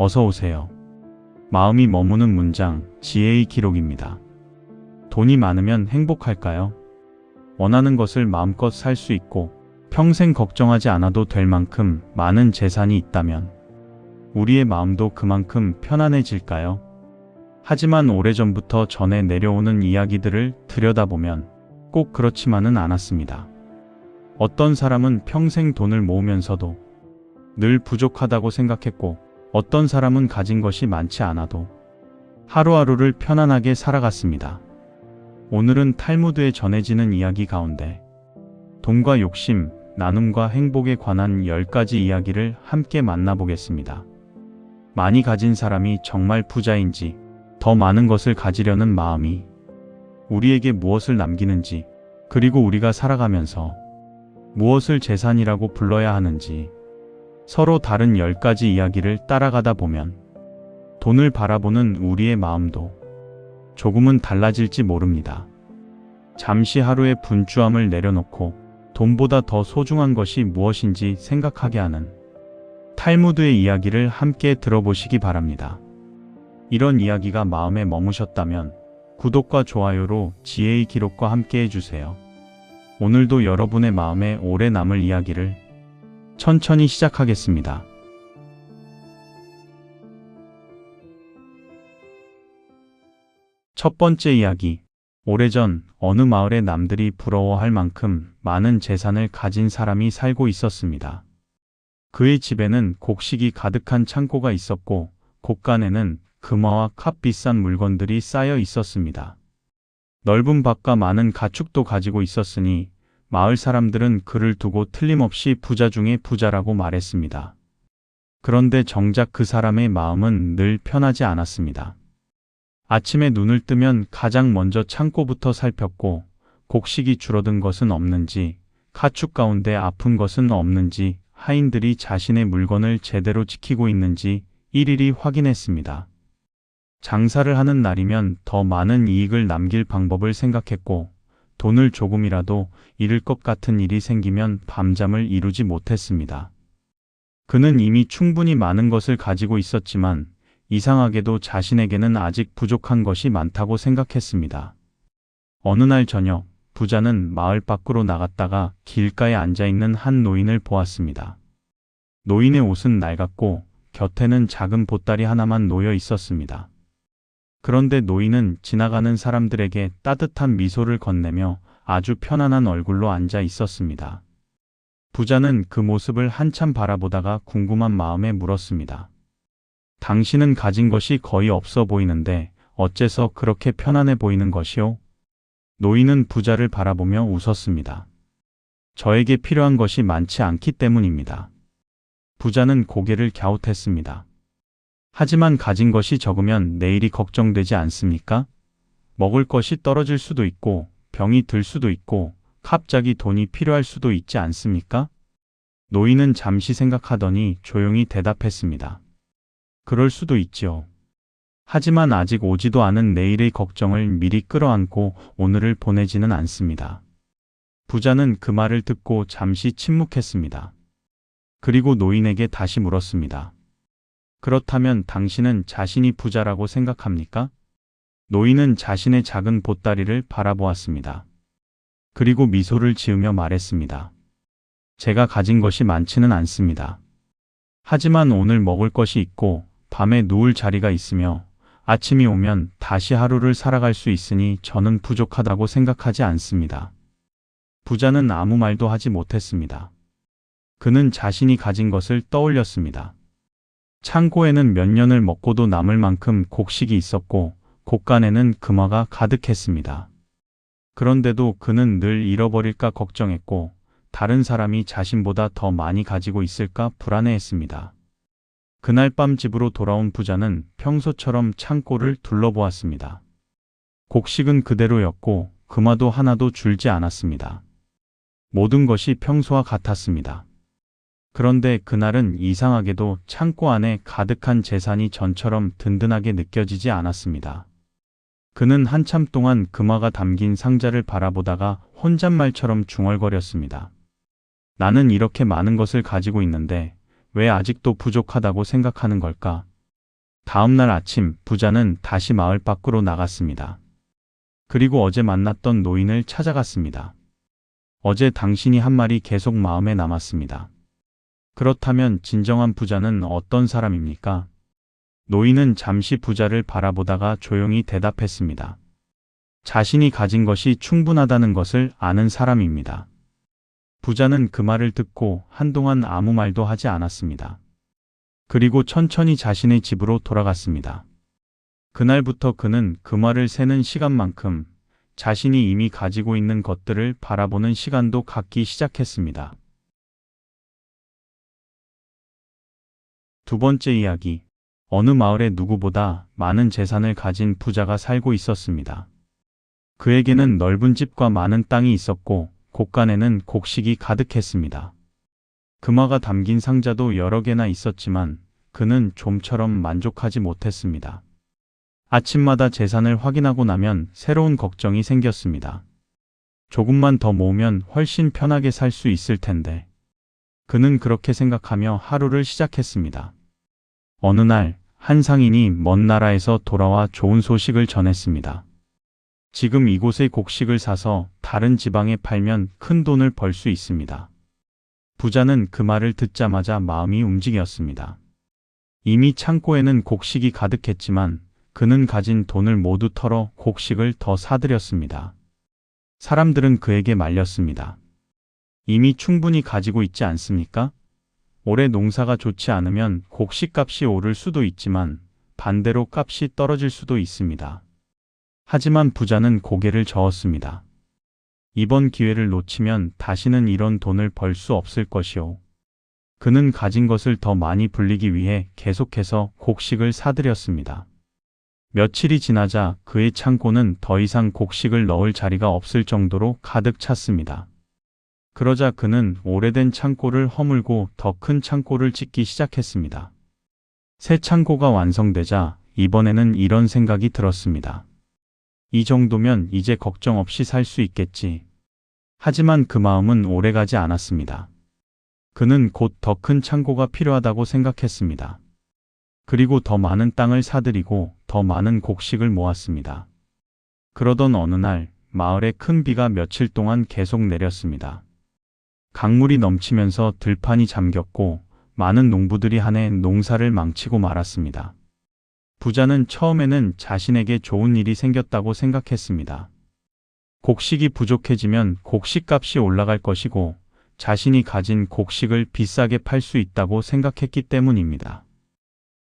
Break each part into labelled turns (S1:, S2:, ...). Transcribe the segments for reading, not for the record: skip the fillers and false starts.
S1: 어서 오세요. 마음이 머무는 문장, 지혜의 기록입니다. 돈이 많으면 행복할까요? 원하는 것을 마음껏 살 수 있고 평생 걱정하지 않아도 될 만큼 많은 재산이 있다면 우리의 마음도 그만큼 편안해질까요? 하지만 오래전부터 전해 내려오는 이야기들을 들여다보면 꼭 그렇지만은 않았습니다. 어떤 사람은 평생 돈을 모으면서도 늘 부족하다고 생각했고, 어떤 사람은 가진 것이 많지 않아도 하루하루를 편안하게 살아갔습니다. 오늘은 탈무드에 전해지는 이야기 가운데 돈과 욕심, 나눔과 행복에 관한 10가지 이야기를 함께 만나보겠습니다. 많이 가진 사람이 정말 부자인지, 더 많은 것을 가지려는 마음이 우리에게 무엇을 남기는지, 그리고 우리가 살아가면서 무엇을 재산이라고 불러야 하는지, 서로 다른 10가지 이야기를 따라가다 보면 돈을 바라보는 우리의 마음도 조금은 달라질지 모릅니다. 잠시 하루의 분주함을 내려놓고 돈보다 더 소중한 것이 무엇인지 생각하게 하는 탈무드의 이야기를 함께 들어보시기 바랍니다. 이런 이야기가 마음에 머무셨다면 구독과 좋아요로 지혜의 기록과 함께 해주세요. 오늘도 여러분의 마음에 오래 남을 이야기를 천천히 시작하겠습니다. 첫 번째 이야기. 오래전 어느 마을에 남들이 부러워할 만큼 많은 재산을 가진 사람이 살고 있었습니다. 그의 집에는 곡식이 가득한 창고가 있었고, 곳간에는 금화와 값비싼 물건들이 쌓여 있었습니다. 넓은 밭과 많은 가축도 가지고 있었으니 마을 사람들은 그를 두고 틀림없이 부자 중에 부자라고 말했습니다. 그런데 정작 그 사람의 마음은 늘 편하지 않았습니다. 아침에 눈을 뜨면 가장 먼저 창고부터 살폈고, 곡식이 줄어든 것은 없는지, 가축 가운데 아픈 것은 없는지, 하인들이 자신의 물건을 제대로 지키고 있는지 일일이 확인했습니다. 장사를 하는 날이면 더 많은 이익을 남길 방법을 생각했고, 돈을 조금이라도 잃을 것 같은 일이 생기면 밤잠을 이루지 못했습니다. 그는 이미 충분히 많은 것을 가지고 있었지만 이상하게도 자신에게는 아직 부족한 것이 많다고 생각했습니다. 어느 날 저녁, 부자는 마을 밖으로 나갔다가 길가에 앉아있는 한 노인을 보았습니다. 노인의 옷은 낡았고 곁에는 작은 보따리 하나만 놓여 있었습니다. 그런데 노인은 지나가는 사람들에게 따뜻한 미소를 건네며 아주 편안한 얼굴로 앉아 있었습니다. 부자는 그 모습을 한참 바라보다가 궁금한 마음에 물었습니다. 당신은 가진 것이 거의 없어 보이는데 어째서 그렇게 편안해 보이는 것이오? 노인은 부자를 바라보며 웃었습니다. 저에게 필요한 것이 많지 않기 때문입니다. 부자는 고개를 갸웃했습니다. 하지만 가진 것이 적으면 내일이 걱정되지 않습니까? 먹을 것이 떨어질 수도 있고, 병이 들 수도 있고, 갑자기 돈이 필요할 수도 있지 않습니까? 노인은 잠시 생각하더니 조용히 대답했습니다. 그럴 수도 있지요. 하지만 아직 오지도 않은 내일의 걱정을 미리 끌어안고 오늘을 보내지는 않습니다. 부자는 그 말을 듣고 잠시 침묵했습니다. 그리고 노인에게 다시 물었습니다. 그렇다면 당신은 자신이 부자라고 생각합니까? 노인은 자신의 작은 보따리를 바라보았습니다. 그리고 미소를 지으며 말했습니다. 제가 가진 것이 많지는 않습니다. 하지만 오늘 먹을 것이 있고 밤에 누울 자리가 있으며 아침이 오면 다시 하루를 살아갈 수 있으니 저는 부족하다고 생각하지 않습니다. 부자는 아무 말도 하지 못했습니다. 그는 자신이 가진 것을 떠올렸습니다. 창고에는 몇 년을 먹고도 남을 만큼 곡식이 있었고 곳간에는 금화가 가득했습니다. 그런데도 그는 늘 잃어버릴까 걱정했고 다른 사람이 자신보다 더 많이 가지고 있을까 불안해했습니다. 그날 밤 집으로 돌아온 부자는 평소처럼 창고를 둘러보았습니다. 곡식은 그대로였고 금화도 하나도 줄지 않았습니다. 모든 것이 평소와 같았습니다. 그런데 그날은 이상하게도 창고 안에 가득한 재산이 전처럼 든든하게 느껴지지 않았습니다. 그는 한참 동안 금화가 담긴 상자를 바라보다가 혼잣말처럼 중얼거렸습니다. 나는 이렇게 많은 것을 가지고 있는데 왜 아직도 부족하다고 생각하는 걸까? 다음 날 아침 부자는 다시 마을 밖으로 나갔습니다. 그리고 어제 만났던 노인을 찾아갔습니다. 어제 당신이 한 말이 계속 마음에 남았습니다. 그렇다면 진정한 부자는 어떤 사람입니까? 노인은 잠시 부자를 바라보다가 조용히 대답했습니다. 자신이 가진 것이 충분하다는 것을 아는 사람입니다. 부자는 그 말을 듣고 한동안 아무 말도 하지 않았습니다. 그리고 천천히 자신의 집으로 돌아갔습니다. 그날부터 그는 그 말을 세는 시간만큼 자신이 이미 가지고 있는 것들을 바라보는 시간도 갖기 시작했습니다. 두 번째 이야기. 어느 마을에 누구보다 많은 재산을 가진 부자가 살고 있었습니다. 그에게는 넓은 집과 많은 땅이 있었고 곳간에는 곡식이 가득했습니다. 금화가 담긴 상자도 여러 개나 있었지만 그는 좀처럼 만족하지 못했습니다. 아침마다 재산을 확인하고 나면 새로운 걱정이 생겼습니다. 조금만 더 모으면 훨씬 편하게 살 수 있을 텐데. 그는 그렇게 생각하며 하루를 시작했습니다. 어느 날 한 상인이 먼 나라에서 돌아와 좋은 소식을 전했습니다. 지금 이곳의 곡식을 사서 다른 지방에 팔면 큰 돈을 벌 수 있습니다. 부자는 그 말을 듣자마자 마음이 움직였습니다. 이미 창고에는 곡식이 가득했지만 그는 가진 돈을 모두 털어 곡식을 더 사들였습니다. 사람들은 그에게 말렸습니다. 이미 충분히 가지고 있지 않습니까? 올해 농사가 좋지 않으면 곡식값이 오를 수도 있지만 반대로 값이 떨어질 수도 있습니다. 하지만 부자는 고개를 저었습니다. 이번 기회를 놓치면 다시는 이런 돈을 벌 수 없을 것이오. 그는 가진 것을 더 많이 불리기 위해 계속해서 곡식을 사들였습니다. 며칠이 지나자 그의 창고는 더 이상 곡식을 넣을 자리가 없을 정도로 가득 찼습니다. 그러자 그는 오래된 창고를 허물고 더 큰 창고를 짓기 시작했습니다. 새 창고가 완성되자 이번에는 이런 생각이 들었습니다. 이 정도면 이제 걱정 없이 살 수 있겠지. 하지만 그 마음은 오래가지 않았습니다. 그는 곧 더 큰 창고가 필요하다고 생각했습니다. 그리고 더 많은 땅을 사들이고 더 많은 곡식을 모았습니다. 그러던 어느 날 마을에 큰 비가 며칠 동안 계속 내렸습니다. 강물이 넘치면서 들판이 잠겼고 많은 농부들이 한 해 농사를 망치고 말았습니다. 부자는 처음에는 자신에게 좋은 일이 생겼다고 생각했습니다. 곡식이 부족해지면 곡식값이 올라갈 것이고 자신이 가진 곡식을 비싸게 팔 수 있다고 생각했기 때문입니다.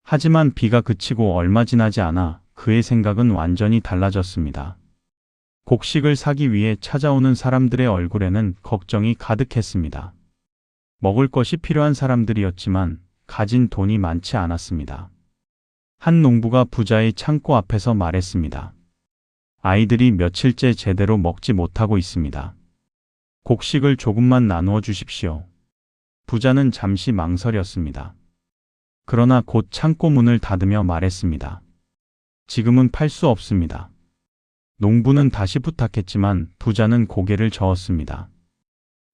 S1: 하지만 비가 그치고 얼마 지나지 않아 그의 생각은 완전히 달라졌습니다. 곡식을 사기 위해 찾아오는 사람들의 얼굴에는 걱정이 가득했습니다. 먹을 것이 필요한 사람들이었지만 가진 돈이 많지 않았습니다. 한 농부가 부자의 창고 앞에서 말했습니다. 아이들이 며칠째 제대로 먹지 못하고 있습니다. 곡식을 조금만 나누어 주십시오. 부자는 잠시 망설였습니다. 그러나 곧 창고 문을 닫으며 말했습니다. 지금은 팔 수 없습니다. 농부는 다시 부탁했지만 부자는 고개를 저었습니다.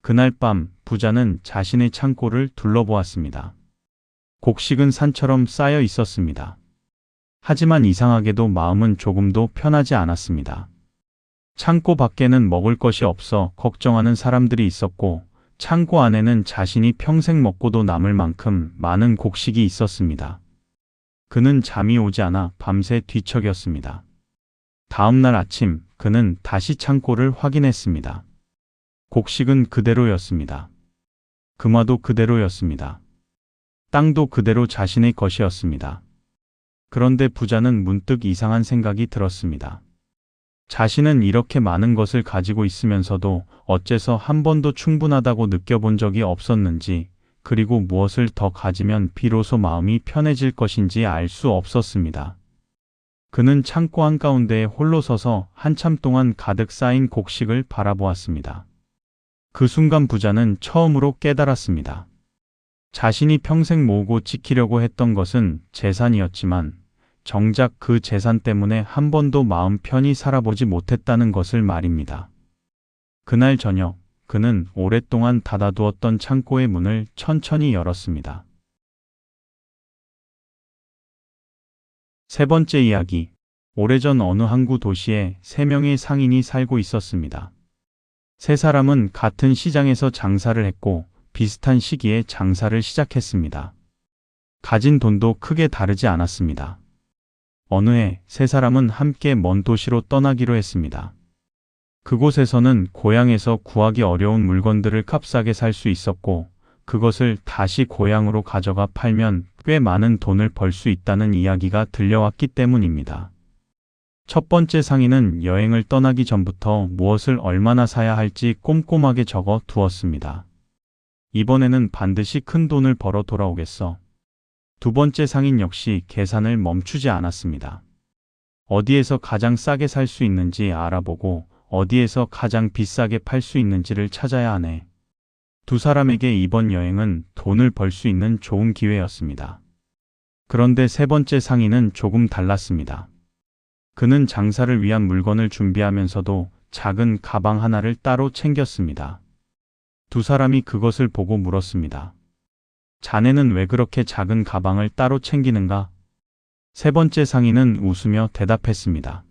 S1: 그날 밤 부자는 자신의 창고를 둘러보았습니다. 곡식은 산처럼 쌓여 있었습니다. 하지만 이상하게도 마음은 조금도 편하지 않았습니다. 창고 밖에는 먹을 것이 없어 걱정하는 사람들이 있었고 창고 안에는 자신이 평생 먹고도 남을 만큼 많은 곡식이 있었습니다. 그는 잠이 오지 않아 밤새 뒤척였습니다. 다음 날 아침 그는 다시 창고를 확인했습니다. 곡식은 그대로였습니다. 금화도 그대로였습니다. 땅도 그대로 자신의 것이었습니다. 그런데 부자는 문득 이상한 생각이 들었습니다. 자신은 이렇게 많은 것을 가지고 있으면서도 어째서 한 번도 충분하다고 느껴본 적이 없었는지, 그리고 무엇을 더 가지면 비로소 마음이 편해질 것인지 알 수 없었습니다. 그는 창고 한가운데에 홀로 서서 한참 동안 가득 쌓인 곡식을 바라보았습니다. 그 순간 부자는 처음으로 깨달았습니다. 자신이 평생 모으고 지키려고 했던 것은 재산이었지만 정작 그 재산 때문에 한 번도 마음 편히 살아보지 못했다는 것을 말입니다. 그날 저녁 그는 오랫동안 닫아두었던 창고의 문을 천천히 열었습니다. 세 번째 이야기. 오래전 어느 항구 도시에 세 명의 상인이 살고 있었습니다. 세 사람은 같은 시장에서 장사를 했고 비슷한 시기에 장사를 시작했습니다. 가진 돈도 크게 다르지 않았습니다. 어느 해 세 사람은 함께 먼 도시로 떠나기로 했습니다. 그곳에서는 고향에서 구하기 어려운 물건들을 값싸게 살 수 있었고 그것을 다시 고향으로 가져가 팔면 꽤 많은 돈을 벌 수 있다는 이야기가 들려왔기 때문입니다. 첫 번째 상인은 여행을 떠나기 전부터 무엇을 얼마나 사야 할지 꼼꼼하게 적어 두었습니다. 이번에는 반드시 큰 돈을 벌어 돌아오겠어. 두 번째 상인 역시 계산을 멈추지 않았습니다. 어디에서 가장 싸게 살 수 있는지 알아보고 어디에서 가장 비싸게 팔 수 있는지를 찾아야 하네. 두 사람에게 이번 여행은 돈을 벌 수 있는 좋은 기회였습니다. 그런데 세 번째 상인은 조금 달랐습니다. 그는 장사를 위한 물건을 준비하면서도 작은 가방 하나를 따로 챙겼습니다. 두 사람이 그것을 보고 물었습니다. 자네는 왜 그렇게 작은 가방을 따로 챙기는가? 세 번째 상인은 웃으며 대답했습니다.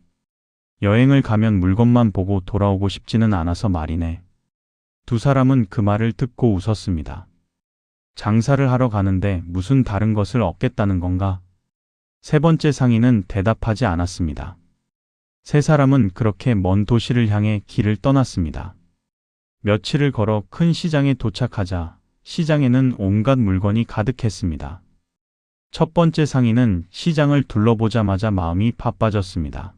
S1: 여행을 가면 물건만 보고 돌아오고 싶지는 않아서 말이네. 두 사람은 그 말을 듣고 웃었습니다. 장사를 하러 가는데 무슨 다른 것을 얻겠다는 건가? 세 번째 상인은 대답하지 않았습니다. 세 사람은 그렇게 먼 도시를 향해 길을 떠났습니다. 며칠을 걸어 큰 시장에 도착하자 시장에는 온갖 물건이 가득했습니다. 첫 번째 상인은 시장을 둘러보자마자 마음이 바빠졌습니다.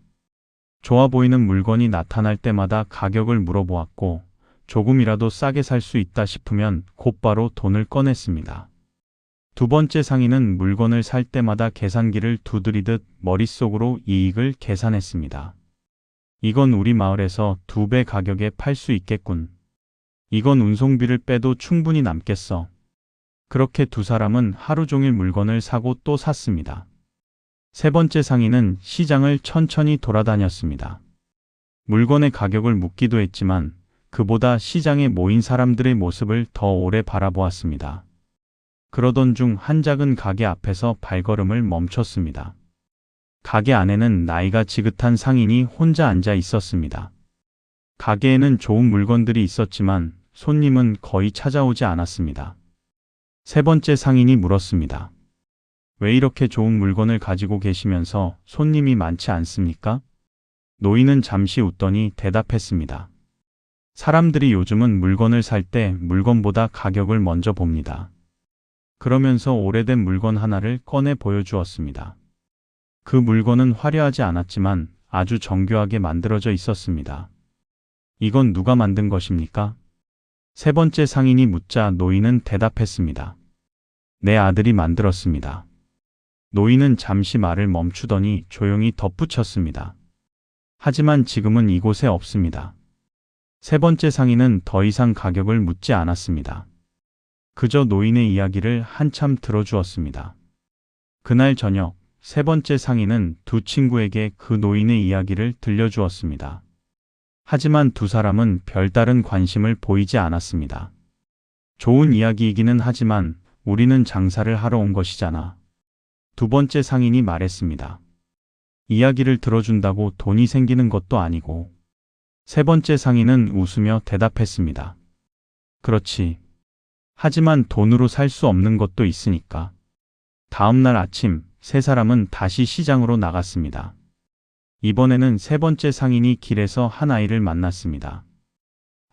S1: 좋아 보이는 물건이 나타날 때마다 가격을 물어보았고 조금이라도 싸게 살 수 있다 싶으면 곧바로 돈을 꺼냈습니다. 두 번째 상인은 물건을 살 때마다 계산기를 두드리듯 머릿속으로 이익을 계산했습니다. 이건 우리 마을에서 2배 가격에 팔 수 있겠군. 이건 운송비를 빼도 충분히 남겠어. 그렇게 두 사람은 하루 종일 물건을 사고 또 샀습니다. 세 번째 상인은 시장을 천천히 돌아다녔습니다. 물건의 가격을 묻기도 했지만 그보다 시장에 모인 사람들의 모습을 더 오래 바라보았습니다. 그러던 중 한 작은 가게 앞에서 발걸음을 멈췄습니다. 가게 안에는 나이가 지긋한 상인이 혼자 앉아 있었습니다. 가게에는 좋은 물건들이 있었지만 손님은 거의 찾아오지 않았습니다. 세 번째 상인이 물었습니다. 왜 이렇게 좋은 물건을 가지고 계시면서 손님이 많지 않습니까? 노인은 잠시 웃더니 대답했습니다. 사람들이 요즘은 물건을 살 때 물건보다 가격을 먼저 봅니다. 그러면서 오래된 물건 하나를 꺼내 보여주었습니다. 그 물건은 화려하지 않았지만 아주 정교하게 만들어져 있었습니다. 이건 누가 만든 것입니까? 세 번째 상인이 묻자 노인은 대답했습니다. 내 아들이 만들었습니다. 노인은 잠시 말을 멈추더니 조용히 덧붙였습니다. 하지만 지금은 이곳에 없습니다. 세 번째 상인은 더 이상 가격을 묻지 않았습니다. 그저 노인의 이야기를 한참 들어주었습니다. 그날 저녁 세 번째 상인은 두 친구에게 그 노인의 이야기를 들려주었습니다. 하지만 두 사람은 별다른 관심을 보이지 않았습니다. 좋은 이야기이기는 하지만 우리는 장사를 하러 온 것이잖아. 두 번째 상인이 말했습니다. 이야기를 들어준다고 돈이 생기는 것도 아니고. 세 번째 상인은 웃으며 대답했습니다. 그렇지. 하지만 돈으로 살 수 없는 것도 있으니까. 다음 날 아침 세 사람은 다시 시장으로 나갔습니다. 이번에는 세 번째 상인이 길에서 한 아이를 만났습니다.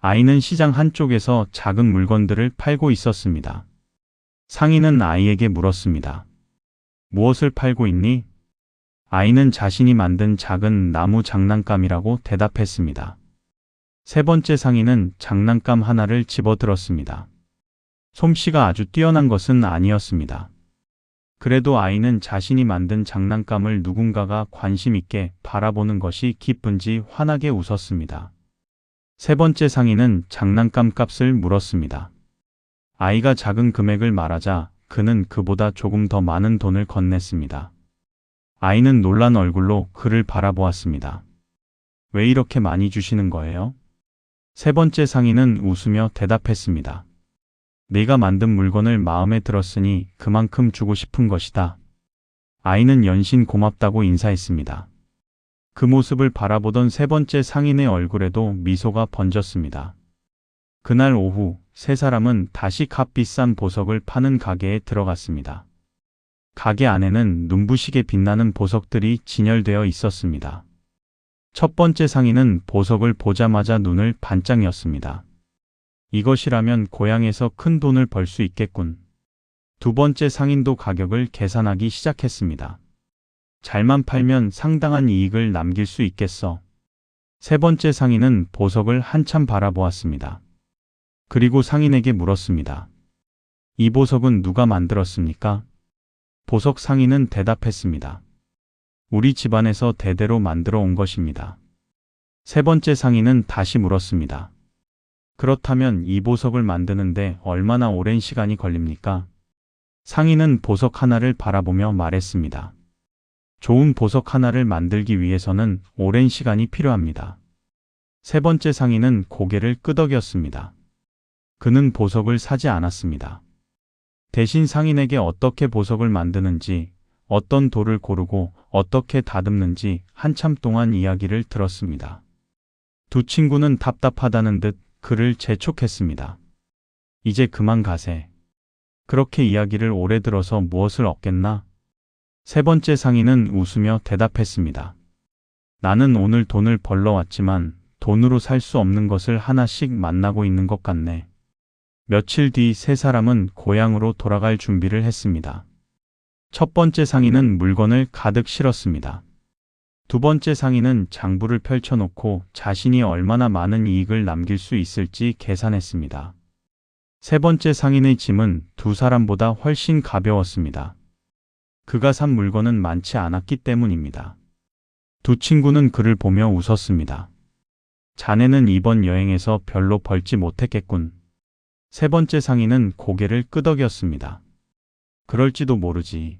S1: 아이는 시장 한쪽에서 작은 물건들을 팔고 있었습니다. 상인은 아이에게 물었습니다. 무엇을 팔고 있니? 아이는 자신이 만든 작은 나무 장난감이라고 대답했습니다. 세 번째 상인은 장난감 하나를 집어들었습니다. 솜씨가 아주 뛰어난 것은 아니었습니다. 그래도 아이는 자신이 만든 장난감을 누군가가 관심 있게 바라보는 것이 기쁜지 환하게 웃었습니다. 세 번째 상인은 장난감 값을 물었습니다. 아이가 작은 금액을 말하자 그는 그보다 조금 더 많은 돈을 건넸습니다. 아이는 놀란 얼굴로 그를 바라보았습니다. 왜 이렇게 많이 주시는 거예요? 세 번째 상인은 웃으며 대답했습니다. 네가 만든 물건을 마음에 들었으니 그만큼 주고 싶은 것이다. 아이는 연신 고맙다고 인사했습니다. 그 모습을 바라보던 세 번째 상인의 얼굴에도 미소가 번졌습니다. 그날 오후 세 사람은 다시 값비싼 보석을 파는 가게에 들어갔습니다. 가게 안에는 눈부시게 빛나는 보석들이 진열되어 있었습니다. 첫 번째 상인은 보석을 보자마자 눈을 반짝 였습니다. 이것이라면 고향에서 큰 돈을 벌 수 있겠군. 두 번째 상인도 가격을 계산하기 시작했습니다. 잘만 팔면 상당한 이익을 남길 수 있겠어. 세 번째 상인은 보석을 한참 바라보았습니다. 그리고 상인에게 물었습니다. 이 보석은 누가 만들었습니까? 보석 상인은 대답했습니다. 우리 집안에서 대대로 만들어 온 것입니다. 세 번째 상인은 다시 물었습니다. 그렇다면 이 보석을 만드는데 얼마나 오랜 시간이 걸립니까? 상인은 보석 하나를 바라보며 말했습니다. 좋은 보석 하나를 만들기 위해서는 오랜 시간이 필요합니다. 세 번째 상인은 고개를 끄덕였습니다. 그는 보석을 사지 않았습니다. 대신 상인에게 어떻게 보석을 만드는지, 어떤 돌을 고르고 어떻게 다듬는지 한참 동안 이야기를 들었습니다. 두 친구는 답답하다는 듯 그를 재촉했습니다. 이제 그만 가세. 그렇게 이야기를 오래 들어서 무엇을 얻겠나? 세 번째 상인은 웃으며 대답했습니다. 나는 오늘 돈을 벌러 왔지만 돈으로 살 수 없는 것을 하나씩 만나고 있는 것 같네. 며칠 뒤 세 사람은 고향으로 돌아갈 준비를 했습니다. 첫 번째 상인은 물건을 가득 실었습니다. 두 번째 상인은 장부를 펼쳐놓고 자신이 얼마나 많은 이익을 남길 수 있을지 계산했습니다. 세 번째 상인의 짐은 두 사람보다 훨씬 가벼웠습니다. 그가 산 물건은 많지 않았기 때문입니다. 두 친구는 그를 보며 웃었습니다. 자네는 이번 여행에서 별로 벌지 못했겠군. 세 번째 상인은 고개를 끄덕였습니다. 그럴지도 모르지.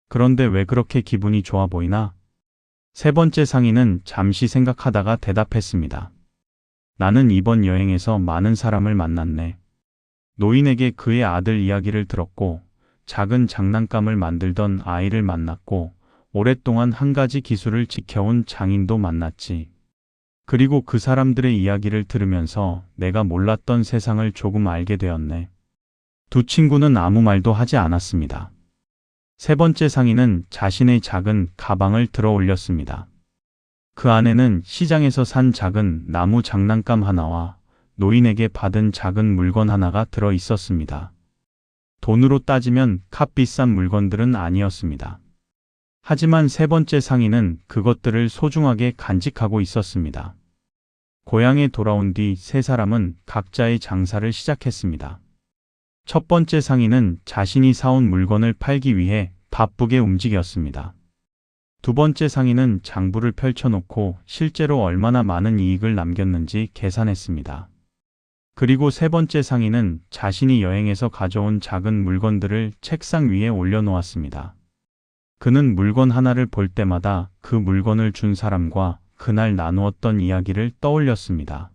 S1: 그런데 왜 그렇게 기분이 좋아 보이나? 세 번째 상인은 잠시 생각하다가 대답했습니다. 나는 이번 여행에서 많은 사람을 만났네. 노인에게 그의 아들 이야기를 들었고, 작은 장난감을 만들던 아이를 만났고, 오랫동안 한 가지 기술을 지켜온 장인도 만났지. 그리고 그 사람들의 이야기를 들으면서 내가 몰랐던 세상을 조금 알게 되었네. 두 친구는 아무 말도 하지 않았습니다. 세 번째 상인은 자신의 작은 가방을 들어 올렸습니다. 그 안에는 시장에서 산 작은 나무 장난감 하나와 노인에게 받은 작은 물건 하나가 들어 있었습니다. 돈으로 따지면 값비싼 물건들은 아니었습니다. 하지만 세 번째 상인은 그것들을 소중하게 간직하고 있었습니다. 고향에 돌아온 뒤 세 사람은 각자의 장사를 시작했습니다. 첫 번째 상인은 자신이 사온 물건을 팔기 위해 바쁘게 움직였습니다. 두 번째 상인은 장부를 펼쳐놓고 실제로 얼마나 많은 이익을 남겼는지 계산했습니다. 그리고 세 번째 상인은 자신이 여행에서 가져온 작은 물건들을 책상 위에 올려놓았습니다. 그는 물건 하나를 볼 때마다 그 물건을 준 사람과 그날 나누었던 이야기를 떠올렸습니다.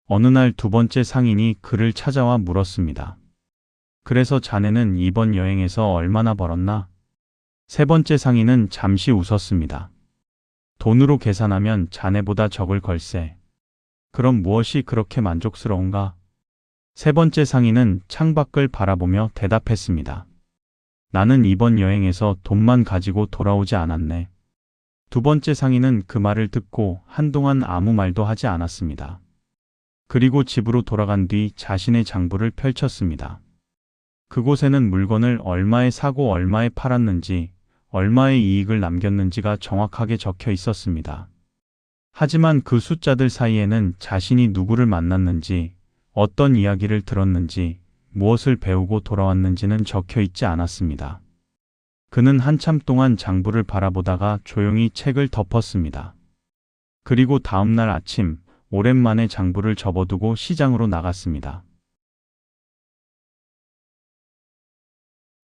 S1: 어느 날 두 번째 상인이 그를 찾아와 물었습니다. 그래서 자네는 이번 여행에서 얼마나 벌었나? 세 번째 상인은 잠시 웃었습니다. 돈으로 계산하면 자네보다 적을 걸세. 그럼 무엇이 그렇게 만족스러운가? 세 번째 상인은 창밖을 바라보며 대답했습니다. 나는 이번 여행에서 돈만 가지고 돌아오지 않았네. 두 번째 상인은 그 말을 듣고 한동안 아무 말도 하지 않았습니다. 그리고 집으로 돌아간 뒤 자신의 장부를 펼쳤습니다. 그곳에는 물건을 얼마에 사고 얼마에 팔았는지, 얼마의 이익을 남겼는지가 정확하게 적혀 있었습니다. 하지만 그 숫자들 사이에는 자신이 누구를 만났는지, 어떤 이야기를 들었는지, 무엇을 배우고 돌아왔는지는 적혀 있지 않았습니다. 그는 한참 동안 장부를 바라보다가 조용히 책을 덮었습니다. 그리고 다음 날 아침, 오랜만에 장부를 접어두고 시장으로 나갔습니다.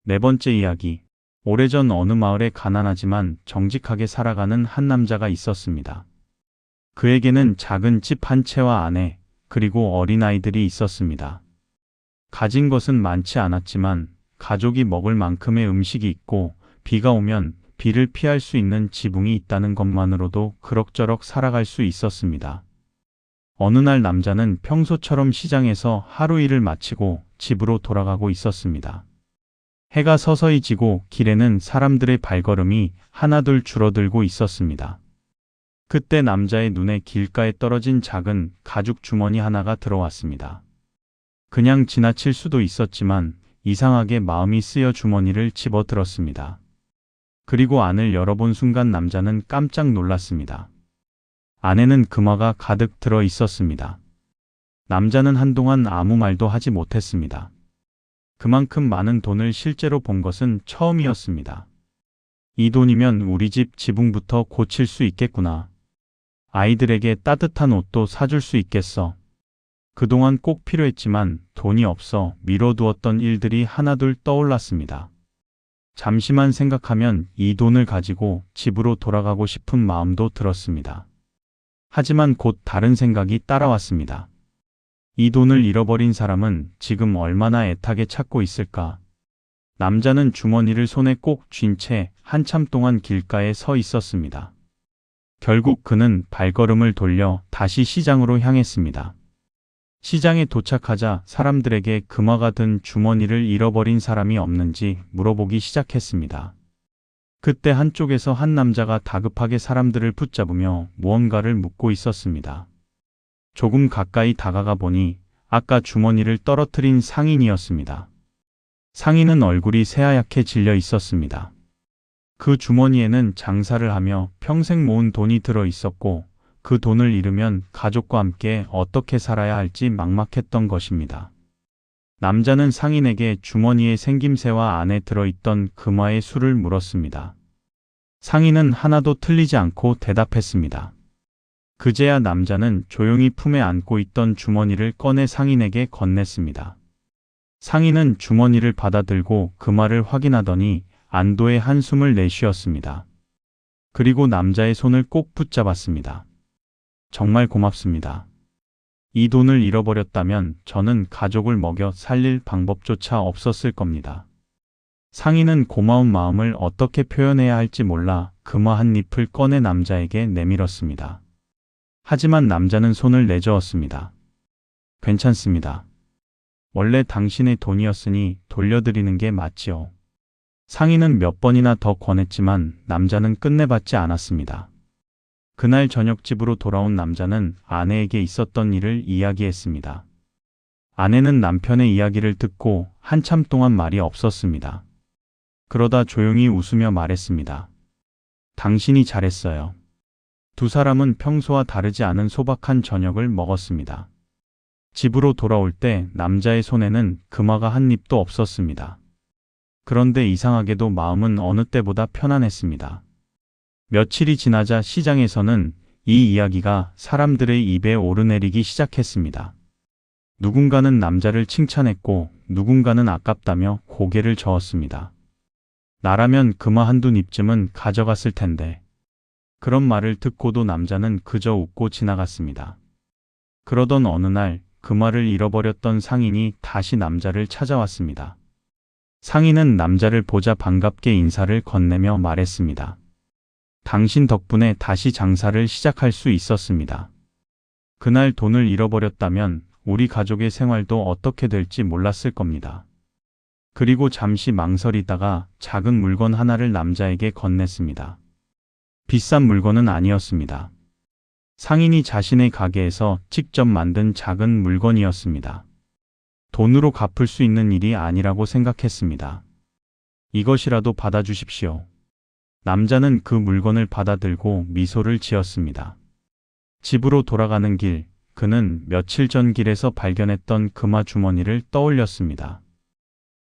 S1: 네 번째 이야기. 오래전 어느 마을에 가난하지만 정직하게 살아가는 한 남자가 있었습니다. 그에게는 작은 집 한 채와 아내, 그리고 어린아이들이 있었습니다. 가진 것은 많지 않았지만 가족이 먹을 만큼의 음식이 있고 비가 오면 비를 피할 수 있는 지붕이 있다는 것만으로도 그럭저럭 살아갈 수 있었습니다. 어느 날 남자는 평소처럼 시장에서 하루 일을 마치고 집으로 돌아가고 있었습니다. 해가 서서히 지고 길에는 사람들의 발걸음이 하나둘 줄어들고 있었습니다. 그때 남자의 눈에 길가에 떨어진 작은 가죽 주머니 하나가 들어왔습니다. 그냥 지나칠 수도 있었지만 이상하게 마음이 쓰여 주머니를 집어들었습니다. 그리고 안을 열어본 순간 남자는 깜짝 놀랐습니다. 안에는 금화가 가득 들어 있었습니다. 남자는 한동안 아무 말도 하지 못했습니다. 그만큼 많은 돈을 실제로 본 것은 처음이었습니다. 이 돈이면 우리 집 지붕부터 고칠 수 있겠구나. 아이들에게 따뜻한 옷도 사줄 수 있겠어. 그동안 꼭 필요했지만 돈이 없어 미뤄두었던 일들이 하나둘 떠올랐습니다. 잠시만 생각하면 이 돈을 가지고 집으로 돌아가고 싶은 마음도 들었습니다. 하지만 곧 다른 생각이 따라왔습니다. 이 돈을 잃어버린 사람은 지금 얼마나 애타게 찾고 있을까? 남자는 주머니를 손에 꼭 쥔 채 한참 동안 길가에 서 있었습니다. 결국 그는 발걸음을 돌려 다시 시장으로 향했습니다. 시장에 도착하자 사람들에게 금화가 든 주머니를 잃어버린 사람이 없는지 물어보기 시작했습니다. 그때 한쪽에서 한 남자가 다급하게 사람들을 붙잡으며 무언가를 묻고 있었습니다. 조금 가까이 다가가 보니 아까 주머니를 떨어뜨린 상인이었습니다. 상인은 얼굴이 새하얗게 질려 있었습니다. 그 주머니에는 장사를 하며 평생 모은 돈이 들어 있었고 그 돈을 잃으면 가족과 함께 어떻게 살아야 할지 막막했던 것입니다. 남자는 상인에게 주머니의 생김새와 안에 들어있던 금화의 수를 물었습니다. 상인은 하나도 틀리지 않고 대답했습니다. 그제야 남자는 조용히 품에 안고 있던 주머니를 꺼내 상인에게 건넸습니다. 상인은 주머니를 받아들고 금화를 확인하더니 안도의 한숨을 내쉬었습니다. 그리고 남자의 손을 꼭 붙잡았습니다. 정말 고맙습니다. 이 돈을 잃어버렸다면 저는 가족을 먹여 살릴 방법조차 없었을 겁니다. 상인은 고마운 마음을 어떻게 표현해야 할지 몰라 금화 한 잎을 꺼내 남자에게 내밀었습니다. 하지만 남자는 손을 내저었습니다. 괜찮습니다. 원래 당신의 돈이었으니 돌려드리는 게 맞지요. 상인은 몇 번이나 더 권했지만 남자는 끝내받지 않았습니다. 그날 저녁 집으로 돌아온 남자는 아내에게 있었던 일을 이야기했습니다. 아내는 남편의 이야기를 듣고 한참 동안 말이 없었습니다. 그러다 조용히 웃으며 말했습니다. 당신이 잘했어요. 두 사람은 평소와 다르지 않은 소박한 저녁을 먹었습니다. 집으로 돌아올 때 남자의 손에는 금화가 한 잎도 없었습니다. 그런데 이상하게도 마음은 어느 때보다 편안했습니다. 며칠이 지나자 시장에서는 이 이야기가 사람들의 입에 오르내리기 시작했습니다. 누군가는 남자를 칭찬했고 누군가는 아깝다며 고개를 저었습니다. 나라면 금화 한두 잎쯤은 가져갔을 텐데. 그런 말을 듣고도 남자는 그저 웃고 지나갔습니다. 그러던 어느 날 금화를 잃어버렸던 상인이 다시 남자를 찾아왔습니다. 상인은 남자를 보자 반갑게 인사를 건네며 말했습니다. 당신 덕분에 다시 장사를 시작할 수 있었습니다. 그날 돈을 잃어버렸다면 우리 가족의 생활도 어떻게 될지 몰랐을 겁니다. 그리고 잠시 망설이다가 작은 물건 하나를 남자에게 건넸습니다. 비싼 물건은 아니었습니다. 상인이 자신의 가게에서 직접 만든 작은 물건이었습니다. 돈으로 갚을 수 있는 일이 아니라고 생각했습니다. 이것이라도 받아주십시오. 남자는 그 물건을 받아들고 미소를 지었습니다. 집으로 돌아가는 길, 그는 며칠 전 길에서 발견했던 금화 주머니를 떠올렸습니다.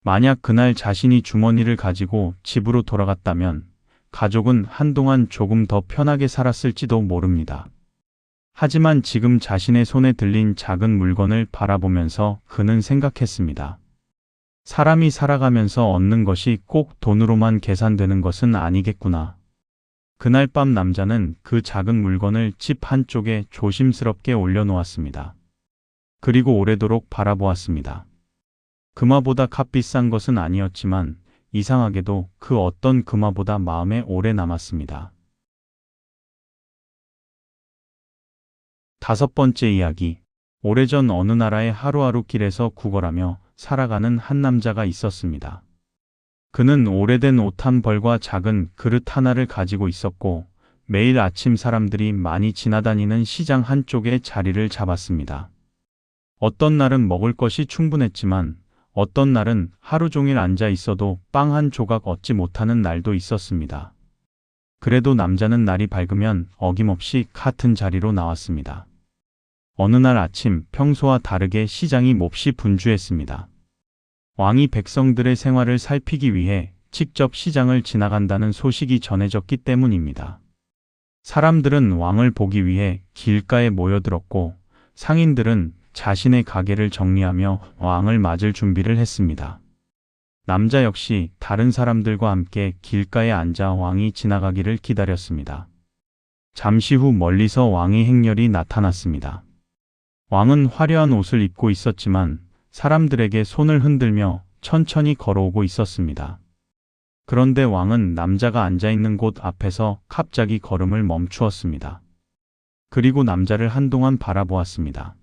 S1: 만약 그날 자신이 주머니를 가지고 집으로 돌아갔다면 가족은 한동안 조금 더 편하게 살았을지도 모릅니다. 하지만 지금 자신의 손에 들린 작은 물건을 바라보면서 그는 생각했습니다. 사람이 살아가면서 얻는 것이 꼭 돈으로만 계산되는 것은 아니겠구나. 그날 밤 남자는 그 작은 물건을 집 한쪽에 조심스럽게 올려놓았습니다. 그리고 오래도록 바라보았습니다. 금화보다 값비싼 것은 아니었지만 이상하게도 그 어떤 금화보다 마음에 오래 남았습니다. 5번째 이야기. 오래전 어느 나라의 하루하루 길에서 구걸하며 살아가는 한 남자가 있었습니다. 그는 오래된 옷 한 벌과 작은 그릇 하나를 가지고 있었고 매일 아침 사람들이 많이 지나다니는 시장 한쪽에 자리를 잡았습니다. 어떤 날은 먹을 것이 충분했지만 어떤 날은 하루 종일 앉아 있어도 빵 한 조각 얻지 못하는 날도 있었습니다. 그래도 남자는 날이 밝으면 어김없이 같은 자리로 나왔습니다. 어느 날 아침 평소와 다르게 시장이 몹시 분주했습니다. 왕이 백성들의 생활을 살피기 위해 직접 시장을 지나간다는 소식이 전해졌기 때문입니다. 사람들은 왕을 보기 위해 길가에 모여들었고 상인들은 자신의 가게를 정리하며 왕을 맞을 준비를 했습니다. 남자 역시 다른 사람들과 함께 길가에 앉아 왕이 지나가기를 기다렸습니다. 잠시 후 멀리서 왕의 행렬이 나타났습니다. 왕은 화려한 옷을 입고 있었지만 사람들에게 손을 흔들며 천천히 걸어오고 있었습니다. 그런데 왕은 남자가 앉아있는 곳 앞에서 갑자기 걸음을 멈추었습니다. 그리고 남자를 한동안 바라보았습니다.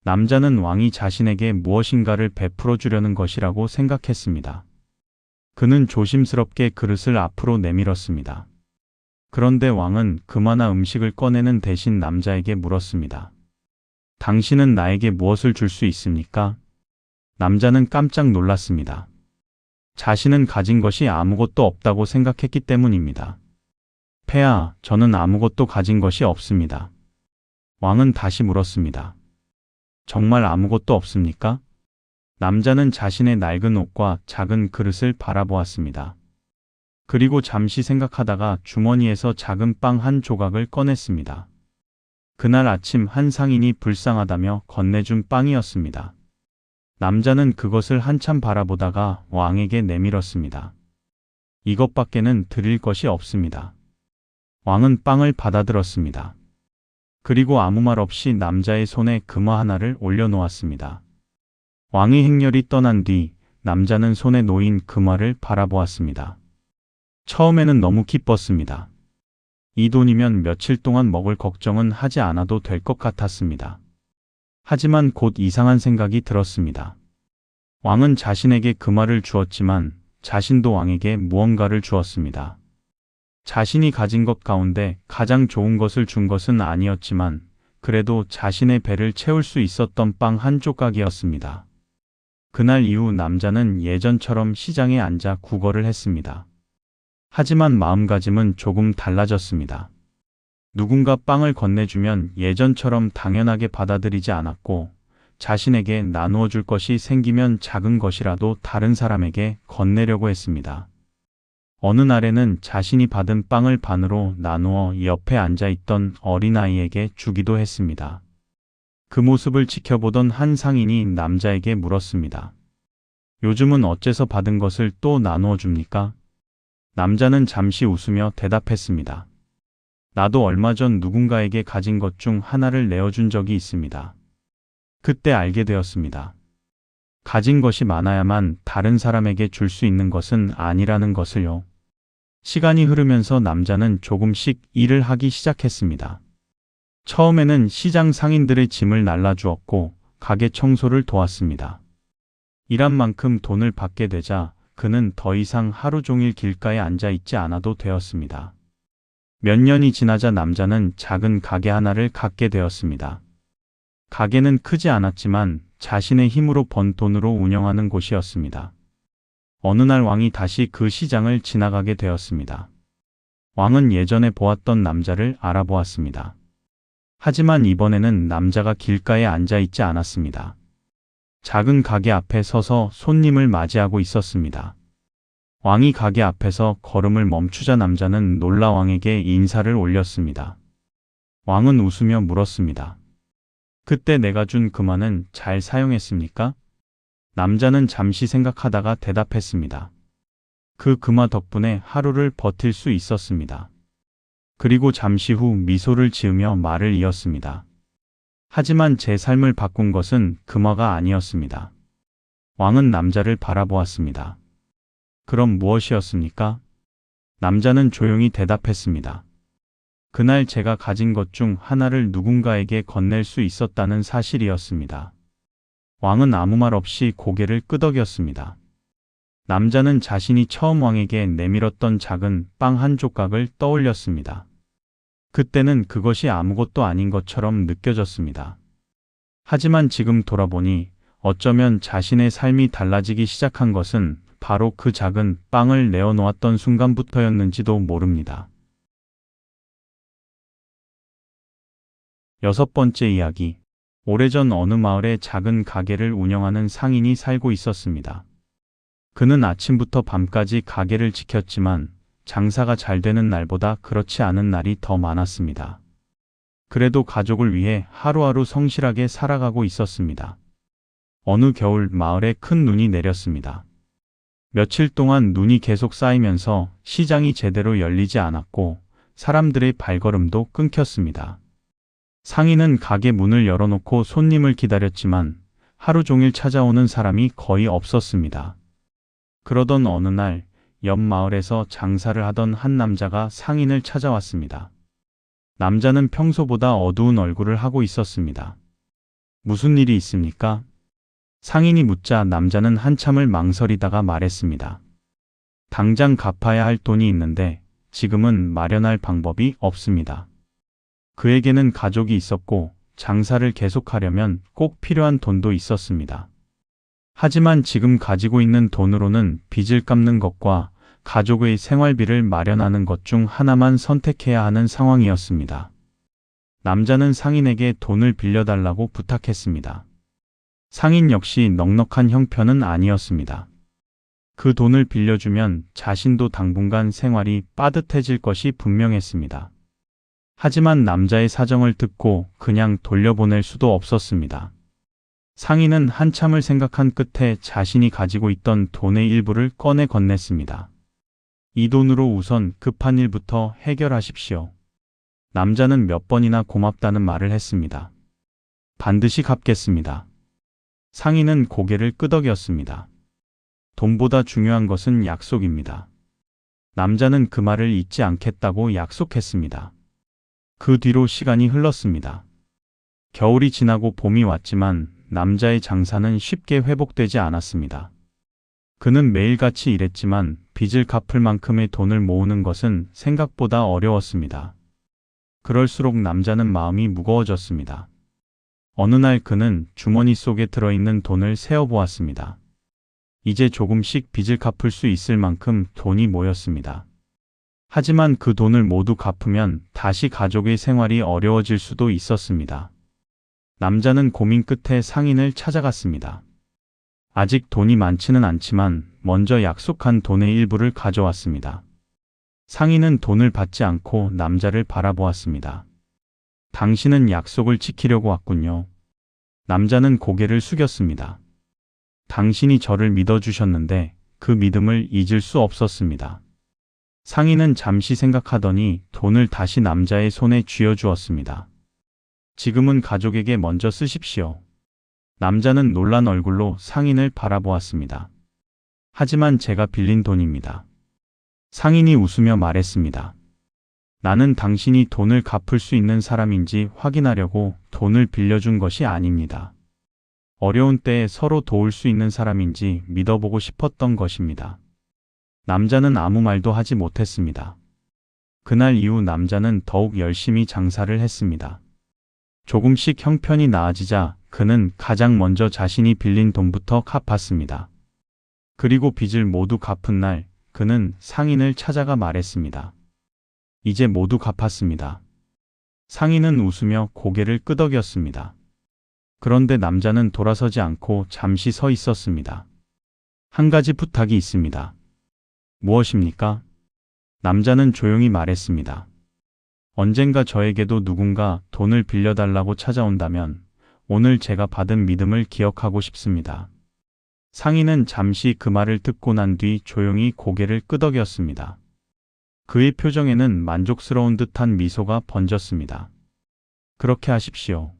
S1: 남자는 왕이 자신에게 무엇인가를 베풀어 주려는 것이라고 생각했습니다. 그는 조심스럽게 그릇을 앞으로 내밀었습니다. 그런데 왕은 그마나 음식을 꺼내는 대신 남자에게 물었습니다. 당신은 나에게 무엇을 줄 수 있습니까? 남자는 깜짝 놀랐습니다. 자신은 가진 것이 아무것도 없다고 생각했기 때문입니다. 폐하, 저는 아무것도 가진 것이 없습니다. 왕은 다시 물었습니다. 정말 아무것도 없습니까? 남자는 자신의 낡은 옷과 작은 그릇을 바라보았습니다. 그리고 잠시 생각하다가 주머니에서 작은 빵 한 조각을 꺼냈습니다. 그날 아침 한 상인이 불쌍하다며 건네준 빵이었습니다. 남자는 그것을 한참 바라보다가 왕에게 내밀었습니다. 이것밖에는 드릴 것이 없습니다. 왕은 빵을 받아들었습니다. 그리고 아무 말 없이 남자의 손에 금화 하나를 올려놓았습니다. 왕의 행렬이 떠난 뒤 남자는 손에 놓인 금화를 바라보았습니다. 처음에는 너무 기뻤습니다. 이 돈이면 며칠 동안 먹을 걱정은 하지 않아도 될 것 같았습니다. 하지만 곧 이상한 생각이 들었습니다. 왕은 자신에게 금화를 주었지만 자신도 왕에게 무언가를 주었습니다. 자신이 가진 것 가운데 가장 좋은 것을 준 것은 아니었지만 그래도 자신의 배를 채울 수 있었던 빵 한 조각이었습니다. 그날 이후 남자는 예전처럼 시장에 앉아 구걸을 했습니다. 하지만 마음가짐은 조금 달라졌습니다. 누군가 빵을 건네주면 예전처럼 당연하게 받아들이지 않았고 자신에게 나누어 줄 것이 생기면 작은 것이라도 다른 사람에게 건네려고 했습니다. 어느 날에는 자신이 받은 빵을 반으로 나누어 옆에 앉아있던 어린아이에게 주기도 했습니다. 그 모습을 지켜보던 한 상인이 남자에게 물었습니다. 요즘은 어째서 받은 것을 또 나누어 줍니까? 남자는 잠시 웃으며 대답했습니다. 나도 얼마 전 누군가에게 가진 것 중 하나를 내어준 적이 있습니다. 그때 알게 되었습니다. 가진 것이 많아야만 다른 사람에게 줄 수 있는 것은 아니라는 것을요. 시간이 흐르면서 남자는 조금씩 일을 하기 시작했습니다. 처음에는 시장 상인들의 짐을 날라주었고 가게 청소를 도왔습니다. 일한 만큼 돈을 받게 되자 그는 더 이상 하루 종일 길가에 앉아 있지 않아도 되었습니다. 몇 년이 지나자 남자는 작은 가게 하나를 갖게 되었습니다. 가게는 크지 않았지만 자신의 힘으로 번 돈으로 운영하는 곳이었습니다. 어느 날 왕이 다시 그 시장을 지나가게 되었습니다. 왕은 예전에 보았던 남자를 알아보았습니다. 하지만 이번에는 남자가 길가에 앉아 있지 않았습니다. 작은 가게 앞에 서서 손님을 맞이하고 있었습니다. 왕이 가게 앞에서 걸음을 멈추자 남자는 놀라 왕에게 인사를 올렸습니다. 왕은 웃으며 물었습니다. 그때 내가 준 금화는 잘 사용했습니까? 남자는 잠시 생각하다가 대답했습니다. 그 금화 덕분에 하루를 버틸 수 있었습니다. 그리고 잠시 후 미소를 지으며 말을 이었습니다. 하지만 제 삶을 바꾼 것은 금화가 아니었습니다. 왕은 남자를 바라보았습니다. 그럼 무엇이었습니까? 남자는 조용히 대답했습니다. 그날 제가 가진 것 중 하나를 누군가에게 건넬 수 있었다는 사실이었습니다. 왕은 아무 말 없이 고개를 끄덕였습니다. 남자는 자신이 처음 왕에게 내밀었던 작은 빵 한 조각을 떠올렸습니다. 그때는 그것이 아무것도 아닌 것처럼 느껴졌습니다. 하지만 지금 돌아보니 어쩌면 자신의 삶이 달라지기 시작한 것은 바로 그 작은 빵을 내어놓았던 순간부터였는지도 모릅니다. 6번째 이야기. 오래전 어느 마을에 작은 가게를 운영하는 상인이 살고 있었습니다. 그는 아침부터 밤까지 가게를 지켰지만 장사가 잘 되는 날보다 그렇지 않은 날이 더 많았습니다. 그래도 가족을 위해 하루하루 성실하게 살아가고 있었습니다. 어느 겨울 마을에 큰 눈이 내렸습니다. 며칠 동안 눈이 계속 쌓이면서 시장이 제대로 열리지 않았고 사람들의 발걸음도 끊겼습니다. 상인은 가게 문을 열어놓고 손님을 기다렸지만 하루 종일 찾아오는 사람이 거의 없었습니다. 그러던 어느 날 옆 마을에서 장사를 하던 한 남자가 상인을 찾아왔습니다. 남자는 평소보다 어두운 얼굴을 하고 있었습니다. 무슨 일이 있습니까? 상인이 묻자 남자는 한참을 망설이다가 말했습니다. 당장 갚아야 할 돈이 있는데 지금은 마련할 방법이 없습니다. 그에게는 가족이 있었고 장사를 계속하려면 꼭 필요한 돈도 있었습니다. 하지만 지금 가지고 있는 돈으로는 빚을 갚는 것과 가족의 생활비를 마련하는 것 중 하나만 선택해야 하는 상황이었습니다. 남자는 상인에게 돈을 빌려달라고 부탁했습니다. 상인 역시 넉넉한 형편은 아니었습니다. 그 돈을 빌려주면 자신도 당분간 생활이 빠듯해질 것이 분명했습니다. 하지만 남자의 사정을 듣고 그냥 돌려보낼 수도 없었습니다. 상인은 한참을 생각한 끝에 자신이 가지고 있던 돈의 일부를 꺼내 건넸습니다. 이 돈으로 우선 급한 일부터 해결하십시오. 남자는 몇 번이나 고맙다는 말을 했습니다. 반드시 갚겠습니다. 상인은 고개를 끄덕였습니다. 돈보다 중요한 것은 약속입니다. 남자는 그 말을 잊지 않겠다고 약속했습니다. 그 뒤로 시간이 흘렀습니다. 겨울이 지나고 봄이 왔지만 남자의 장사는 쉽게 회복되지 않았습니다. 그는 매일같이 일했지만 빚을 갚을 만큼의 돈을 모으는 것은 생각보다 어려웠습니다. 그럴수록 남자는 마음이 무거워졌습니다. 어느 날 그는 주머니 속에 들어있는 돈을 세어보았습니다. 이제 조금씩 빚을 갚을 수 있을 만큼 돈이 모였습니다. 하지만 그 돈을 모두 갚으면 다시 가족의 생활이 어려워질 수도 있었습니다. 남자는 고민 끝에 상인을 찾아갔습니다. 아직 돈이 많지는 않지만 먼저 약속한 돈의 일부를 가져왔습니다. 상인은 돈을 받지 않고 남자를 바라보았습니다. 당신은 약속을 지키려고 왔군요. 남자는 고개를 숙였습니다. 당신이 저를 믿어주셨는데 그 믿음을 잊을 수 없었습니다. 상인은 잠시 생각하더니 돈을 다시 남자의 손에 쥐어주었습니다. 지금은 가족에게 먼저 쓰십시오. 남자는 놀란 얼굴로 상인을 바라보았습니다. 하지만 제가 빌린 돈입니다. 상인이 웃으며 말했습니다. 나는 당신이 돈을 갚을 수 있는 사람인지 확인하려고 돈을 빌려준 것이 아닙니다. 어려운 때에 서로 도울 수 있는 사람인지 믿어보고 싶었던 것입니다. 남자는 아무 말도 하지 못했습니다. 그날 이후 남자는 더욱 열심히 장사를 했습니다. 조금씩 형편이 나아지자 그는 가장 먼저 자신이 빌린 돈부터 갚았습니다. 그리고 빚을 모두 갚은 날 그는 상인을 찾아가 말했습니다. 이제 모두 갚았습니다. 상인은 웃으며 고개를 끄덕였습니다. 그런데 남자는 돌아서지 않고 잠시 서 있었습니다. 한 가지 부탁이 있습니다. 무엇입니까? 남자는 조용히 말했습니다. 언젠가 저에게도 누군가 돈을 빌려달라고 찾아온다면 오늘 제가 받은 믿음을 기억하고 싶습니다. 상인은 잠시 그 말을 듣고 난 뒤 조용히 고개를 끄덕였습니다. 그의 표정에는 만족스러운 듯한 미소가 번졌습니다. 그렇게 하십시오.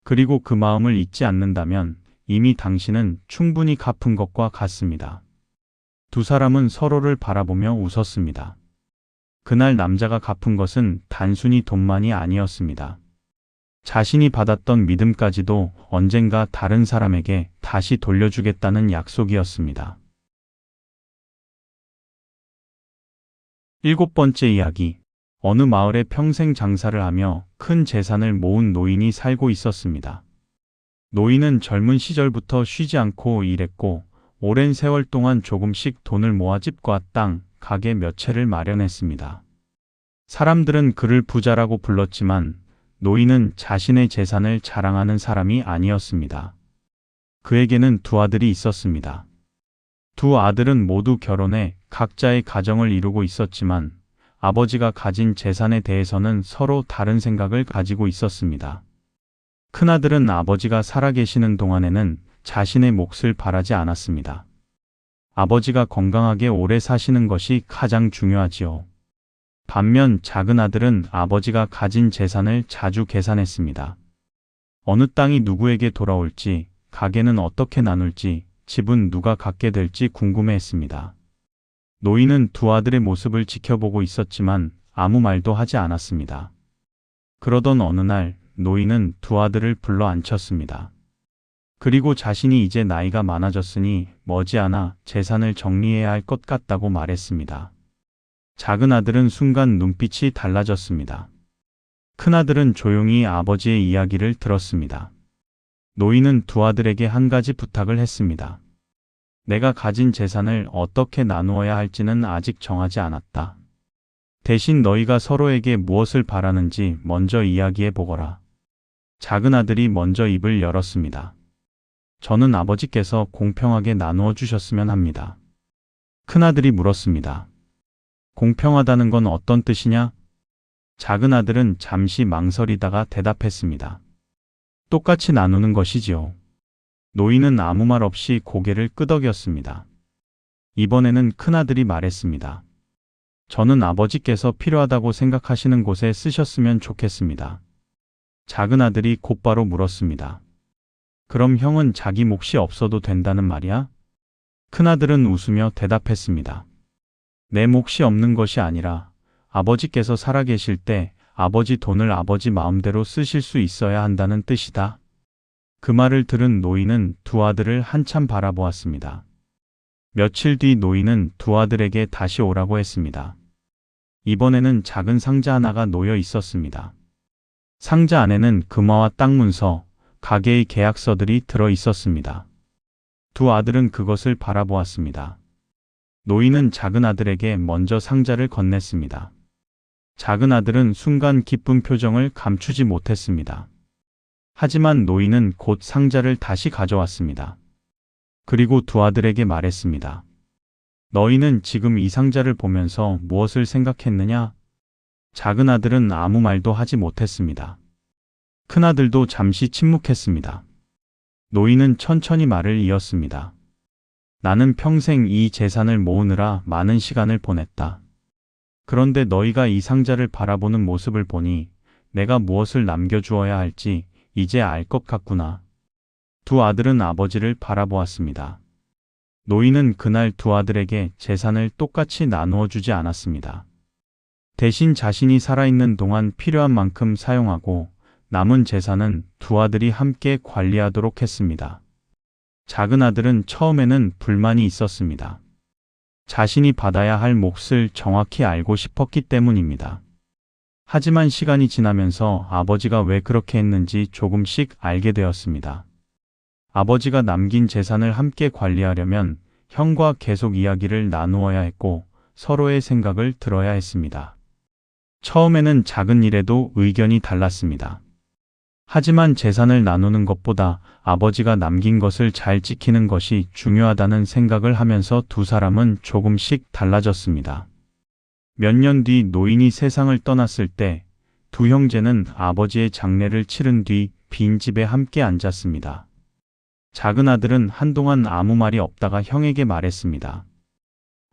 S1: 그리고 그 마음을 잊지 않는다면 이미 당신은 충분히 갚은 것과 같습니다. 두 사람은 서로를 바라보며 웃었습니다. 그날 남자가 갚은 것은 단순히 돈만이 아니었습니다. 자신이 받았던 믿음까지도 언젠가 다른 사람에게 다시 돌려주겠다는 약속이었습니다. 7번째 이야기. 어느 마을에 평생 장사를 하며 큰 재산을 모은 노인이 살고 있었습니다. 노인은 젊은 시절부터 쉬지 않고 일했고 오랜 세월 동안 조금씩 돈을 모아 집과 땅, 가게 몇 채를 마련했습니다. 사람들은 그를 부자라고 불렀지만 노인은 자신의 재산을 자랑하는 사람이 아니었습니다. 그에게는 두 아들이 있었습니다. 두 아들은 모두 결혼해 각자의 가정을 이루고 있었지만 아버지가 가진 재산에 대해서는 서로 다른 생각을 가지고 있었습니다. 큰아들은 아버지가 살아계시는 동안에는 자신의 몫을 바라지 않았습니다. 아버지가 건강하게 오래 사시는 것이 가장 중요하지요. 반면 작은 아들은 아버지가 가진 재산을 자주 계산했습니다. 어느 땅이 누구에게 돌아올지, 가게는 어떻게 나눌지, 집은 누가 갖게 될지 궁금해했습니다. 노인은 두 아들의 모습을 지켜보고 있었지만 아무 말도 하지 않았습니다. 그러던 어느 날 노인은 두 아들을 불러 앉혔습니다. 그리고 자신이 이제 나이가 많아졌으니 머지않아 재산을 정리해야 할 것 같다고 말했습니다. 작은 아들은 순간 눈빛이 달라졌습니다. 큰아들은 조용히 아버지의 이야기를 들었습니다. 노인은 두 아들에게 한 가지 부탁을 했습니다. 내가 가진 재산을 어떻게 나누어야 할지는 아직 정하지 않았다. 대신 너희가 서로에게 무엇을 바라는지 먼저 이야기해 보거라. 작은 아들이 먼저 입을 열었습니다. 저는 아버지께서 공평하게 나누어 주셨으면 합니다. 큰아들이 물었습니다. 공평하다는 건 어떤 뜻이냐? 작은 아들은 잠시 망설이다가 대답했습니다. 똑같이 나누는 것이지요. 노인은 아무 말 없이 고개를 끄덕였습니다. 이번에는 큰아들이 말했습니다. 저는 아버지께서 필요하다고 생각하시는 곳에 쓰셨으면 좋겠습니다. 작은 아들이 곧바로 물었습니다. 그럼 형은 자기 몫이 없어도 된다는 말이야? 큰아들은 웃으며 대답했습니다. 내 몫이 없는 것이 아니라 아버지께서 살아계실 때 아버지 돈을 아버지 마음대로 쓰실 수 있어야 한다는 뜻이다. 그 말을 들은 노인은 두 아들을 한참 바라보았습니다. 며칠 뒤 노인은 두 아들에게 다시 오라고 했습니다. 이번에는 작은 상자 하나가 놓여 있었습니다. 상자 안에는 금화와 땅 문서, 가게의 계약서들이 들어 있었습니다. 두 아들은 그것을 바라보았습니다. 노인은 작은 아들에게 먼저 상자를 건넸습니다. 작은 아들은 순간 기쁜 표정을 감추지 못했습니다. 하지만 노인은 곧 상자를 다시 가져왔습니다. 그리고 두 아들에게 말했습니다. 너희는 지금 이 상자를 보면서 무엇을 생각했느냐? 작은 아들은 아무 말도 하지 못했습니다. 큰아들도 잠시 침묵했습니다. 노인은 천천히 말을 이었습니다. 나는 평생 이 재산을 모으느라 많은 시간을 보냈다. 그런데 너희가 이 상자를 바라보는 모습을 보니 내가 무엇을 남겨주어야 할지 이제 알 것 같구나. 두 아들은 아버지를 바라보았습니다. 노인은 그날 두 아들에게 재산을 똑같이 나누어 주지 않았습니다. 대신 자신이 살아있는 동안 필요한 만큼 사용하고 남은 재산은 두 아들이 함께 관리하도록 했습니다. 작은 아들은 처음에는 불만이 있었습니다. 자신이 받아야 할 몫을 정확히 알고 싶었기 때문입니다. 하지만 시간이 지나면서 아버지가 왜 그렇게 했는지 조금씩 알게 되었습니다. 아버지가 남긴 재산을 함께 관리하려면 형과 계속 이야기를 나누어야 했고 서로의 생각을 들어야 했습니다. 처음에는 작은 일에도 의견이 달랐습니다. 하지만 재산을 나누는 것보다 아버지가 남긴 것을 잘 지키는 것이 중요하다는 생각을 하면서 두 사람은 조금씩 달라졌습니다. 몇 년 뒤 노인이 세상을 떠났을 때 두 형제는 아버지의 장례를 치른 뒤 빈 집에 함께 앉았습니다. 작은 아들은 한동안 아무 말이 없다가 형에게 말했습니다.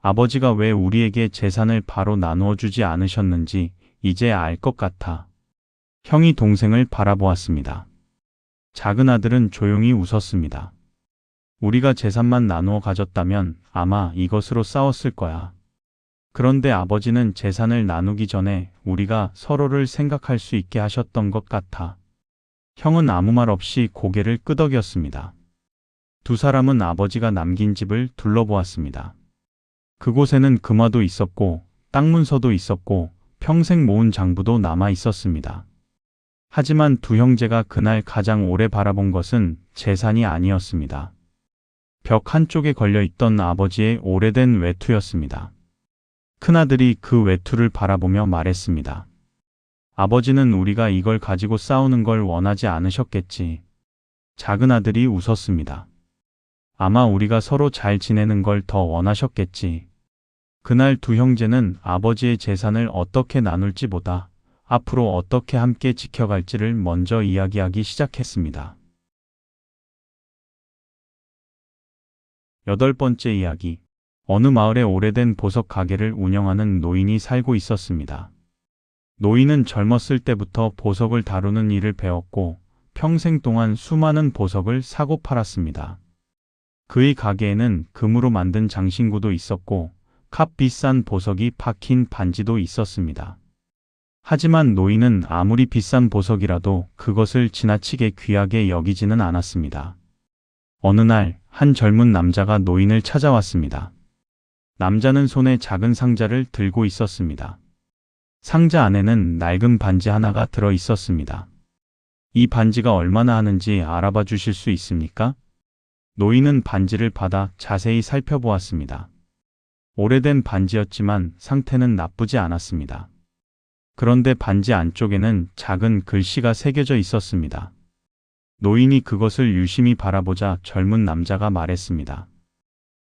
S1: 아버지가 왜 우리에게 재산을 바로 나누어 주지 않으셨는지 이제 알 것 같아. 형이 동생을 바라보았습니다. 작은 아들은 조용히 웃었습니다. 우리가 재산만 나누어 가졌다면 아마 이것으로 싸웠을 거야. 그런데 아버지는 재산을 나누기 전에 우리가 서로를 생각할 수 있게 하셨던 것 같아. 형은 아무 말 없이 고개를 끄덕였습니다. 두 사람은 아버지가 남긴 집을 둘러보았습니다. 그곳에는 금화도 있었고 땅 문서도 있었고 평생 모은 장부도 남아 있었습니다. 하지만 두 형제가 그날 가장 오래 바라본 것은 재산이 아니었습니다. 벽 한쪽에 걸려있던 아버지의 오래된 외투였습니다. 큰아들이 그 외투를 바라보며 말했습니다. 아버지는 우리가 이걸 가지고 싸우는 걸 원하지 않으셨겠지. 작은 아들이 웃었습니다. 아마 우리가 서로 잘 지내는 걸 더 원하셨겠지. 그날 두 형제는 아버지의 재산을 어떻게 나눌지 보다 앞으로 어떻게 함께 지켜갈지를 먼저 이야기하기 시작했습니다. 8번째 이야기. 어느 마을에 오래된 보석 가게를 운영하는 노인이 살고 있었습니다. 노인은 젊었을 때부터 보석을 다루는 일을 배웠고 평생 동안 수많은 보석을 사고 팔았습니다. 그의 가게에는 금으로 만든 장신구도 있었고 값 비싼 보석이 박힌 반지도 있었습니다. 하지만 노인은 아무리 비싼 보석이라도 그것을 지나치게 귀하게 여기지는 않았습니다. 어느 날 한 젊은 남자가 노인을 찾아왔습니다. 남자는 손에 작은 상자를 들고 있었습니다. 상자 안에는 낡은 반지 하나가 들어 있었습니다. 이 반지가 얼마나 하는지 알아봐 주실 수 있습니까? 노인은 반지를 받아 자세히 살펴보았습니다. 오래된 반지였지만 상태는 나쁘지 않았습니다. 그런데 반지 안쪽에는 작은 글씨가 새겨져 있었습니다. 노인이 그것을 유심히 바라보자 젊은 남자가 말했습니다.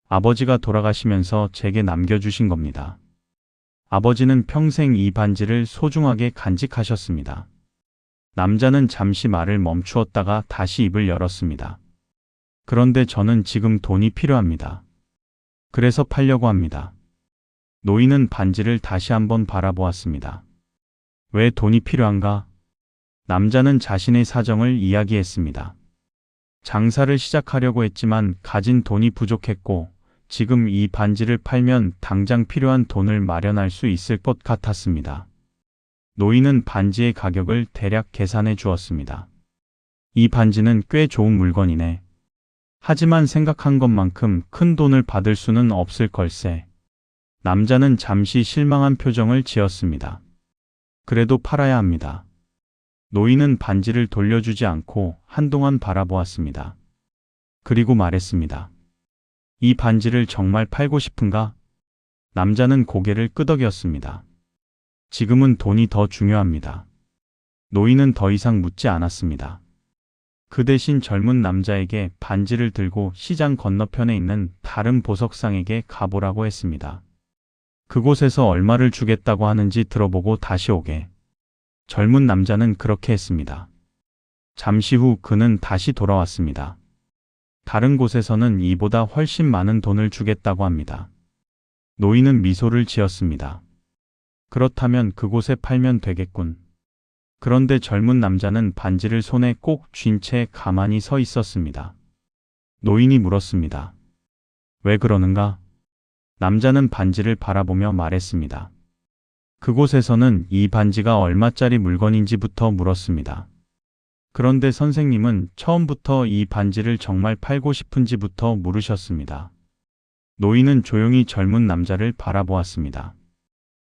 S1: 아버지가 돌아가시면서 제게 남겨주신 겁니다. 아버지는 평생 이 반지를 소중하게 간직하셨습니다. 남자는 잠시 말을 멈추었다가 다시 입을 열었습니다. 그런데 저는 지금 돈이 필요합니다. 그래서 팔려고 합니다. 노인은 반지를 다시 한번 바라보았습니다. 왜 돈이 필요한가? 남자는 자신의 사정을 이야기했습니다. 장사를 시작하려고 했지만 가진 돈이 부족했고 지금 이 반지를 팔면 당장 필요한 돈을 마련할 수 있을 것 같았습니다. 노인은 반지의 가격을 대략 계산해 주었습니다. 이 반지는 꽤 좋은 물건이네. 하지만 생각한 것만큼 큰 돈을 받을 수는 없을 걸세. 남자는 잠시 실망한 표정을 지었습니다. 그래도 팔아야 합니다. 노인은 반지를 돌려주지 않고 한동안 바라보았습니다. 그리고 말했습니다. 이 반지를 정말 팔고 싶은가? 남자는 고개를 끄덕였습니다. 지금은 돈이 더 중요합니다. 노인은 더 이상 묻지 않았습니다. 그 대신 젊은 남자에게 반지를 들고 시장 건너편에 있는 다른 보석상에게 가보라고 했습니다. 그곳에서 얼마를 주겠다고 하는지 들어보고 다시 오게. 젊은 남자는 그렇게 했습니다. 잠시 후 그는 다시 돌아왔습니다. 다른 곳에서는 이보다 훨씬 많은 돈을 주겠다고 합니다. 노인은 미소를 지었습니다. 그렇다면 그곳에 팔면 되겠군. 그런데 젊은 남자는 반지를 손에 꼭 쥔 채 가만히 서 있었습니다. 노인이 물었습니다. 왜 그러는가? 남자는 반지를 바라보며 말했습니다. 그곳에서는 이 반지가 얼마짜리 물건인지부터 물었습니다. 그런데 선생님은 처음부터 이 반지를 정말 팔고 싶은지부터 물으셨습니다. 노인은 조용히 젊은 남자를 바라보았습니다.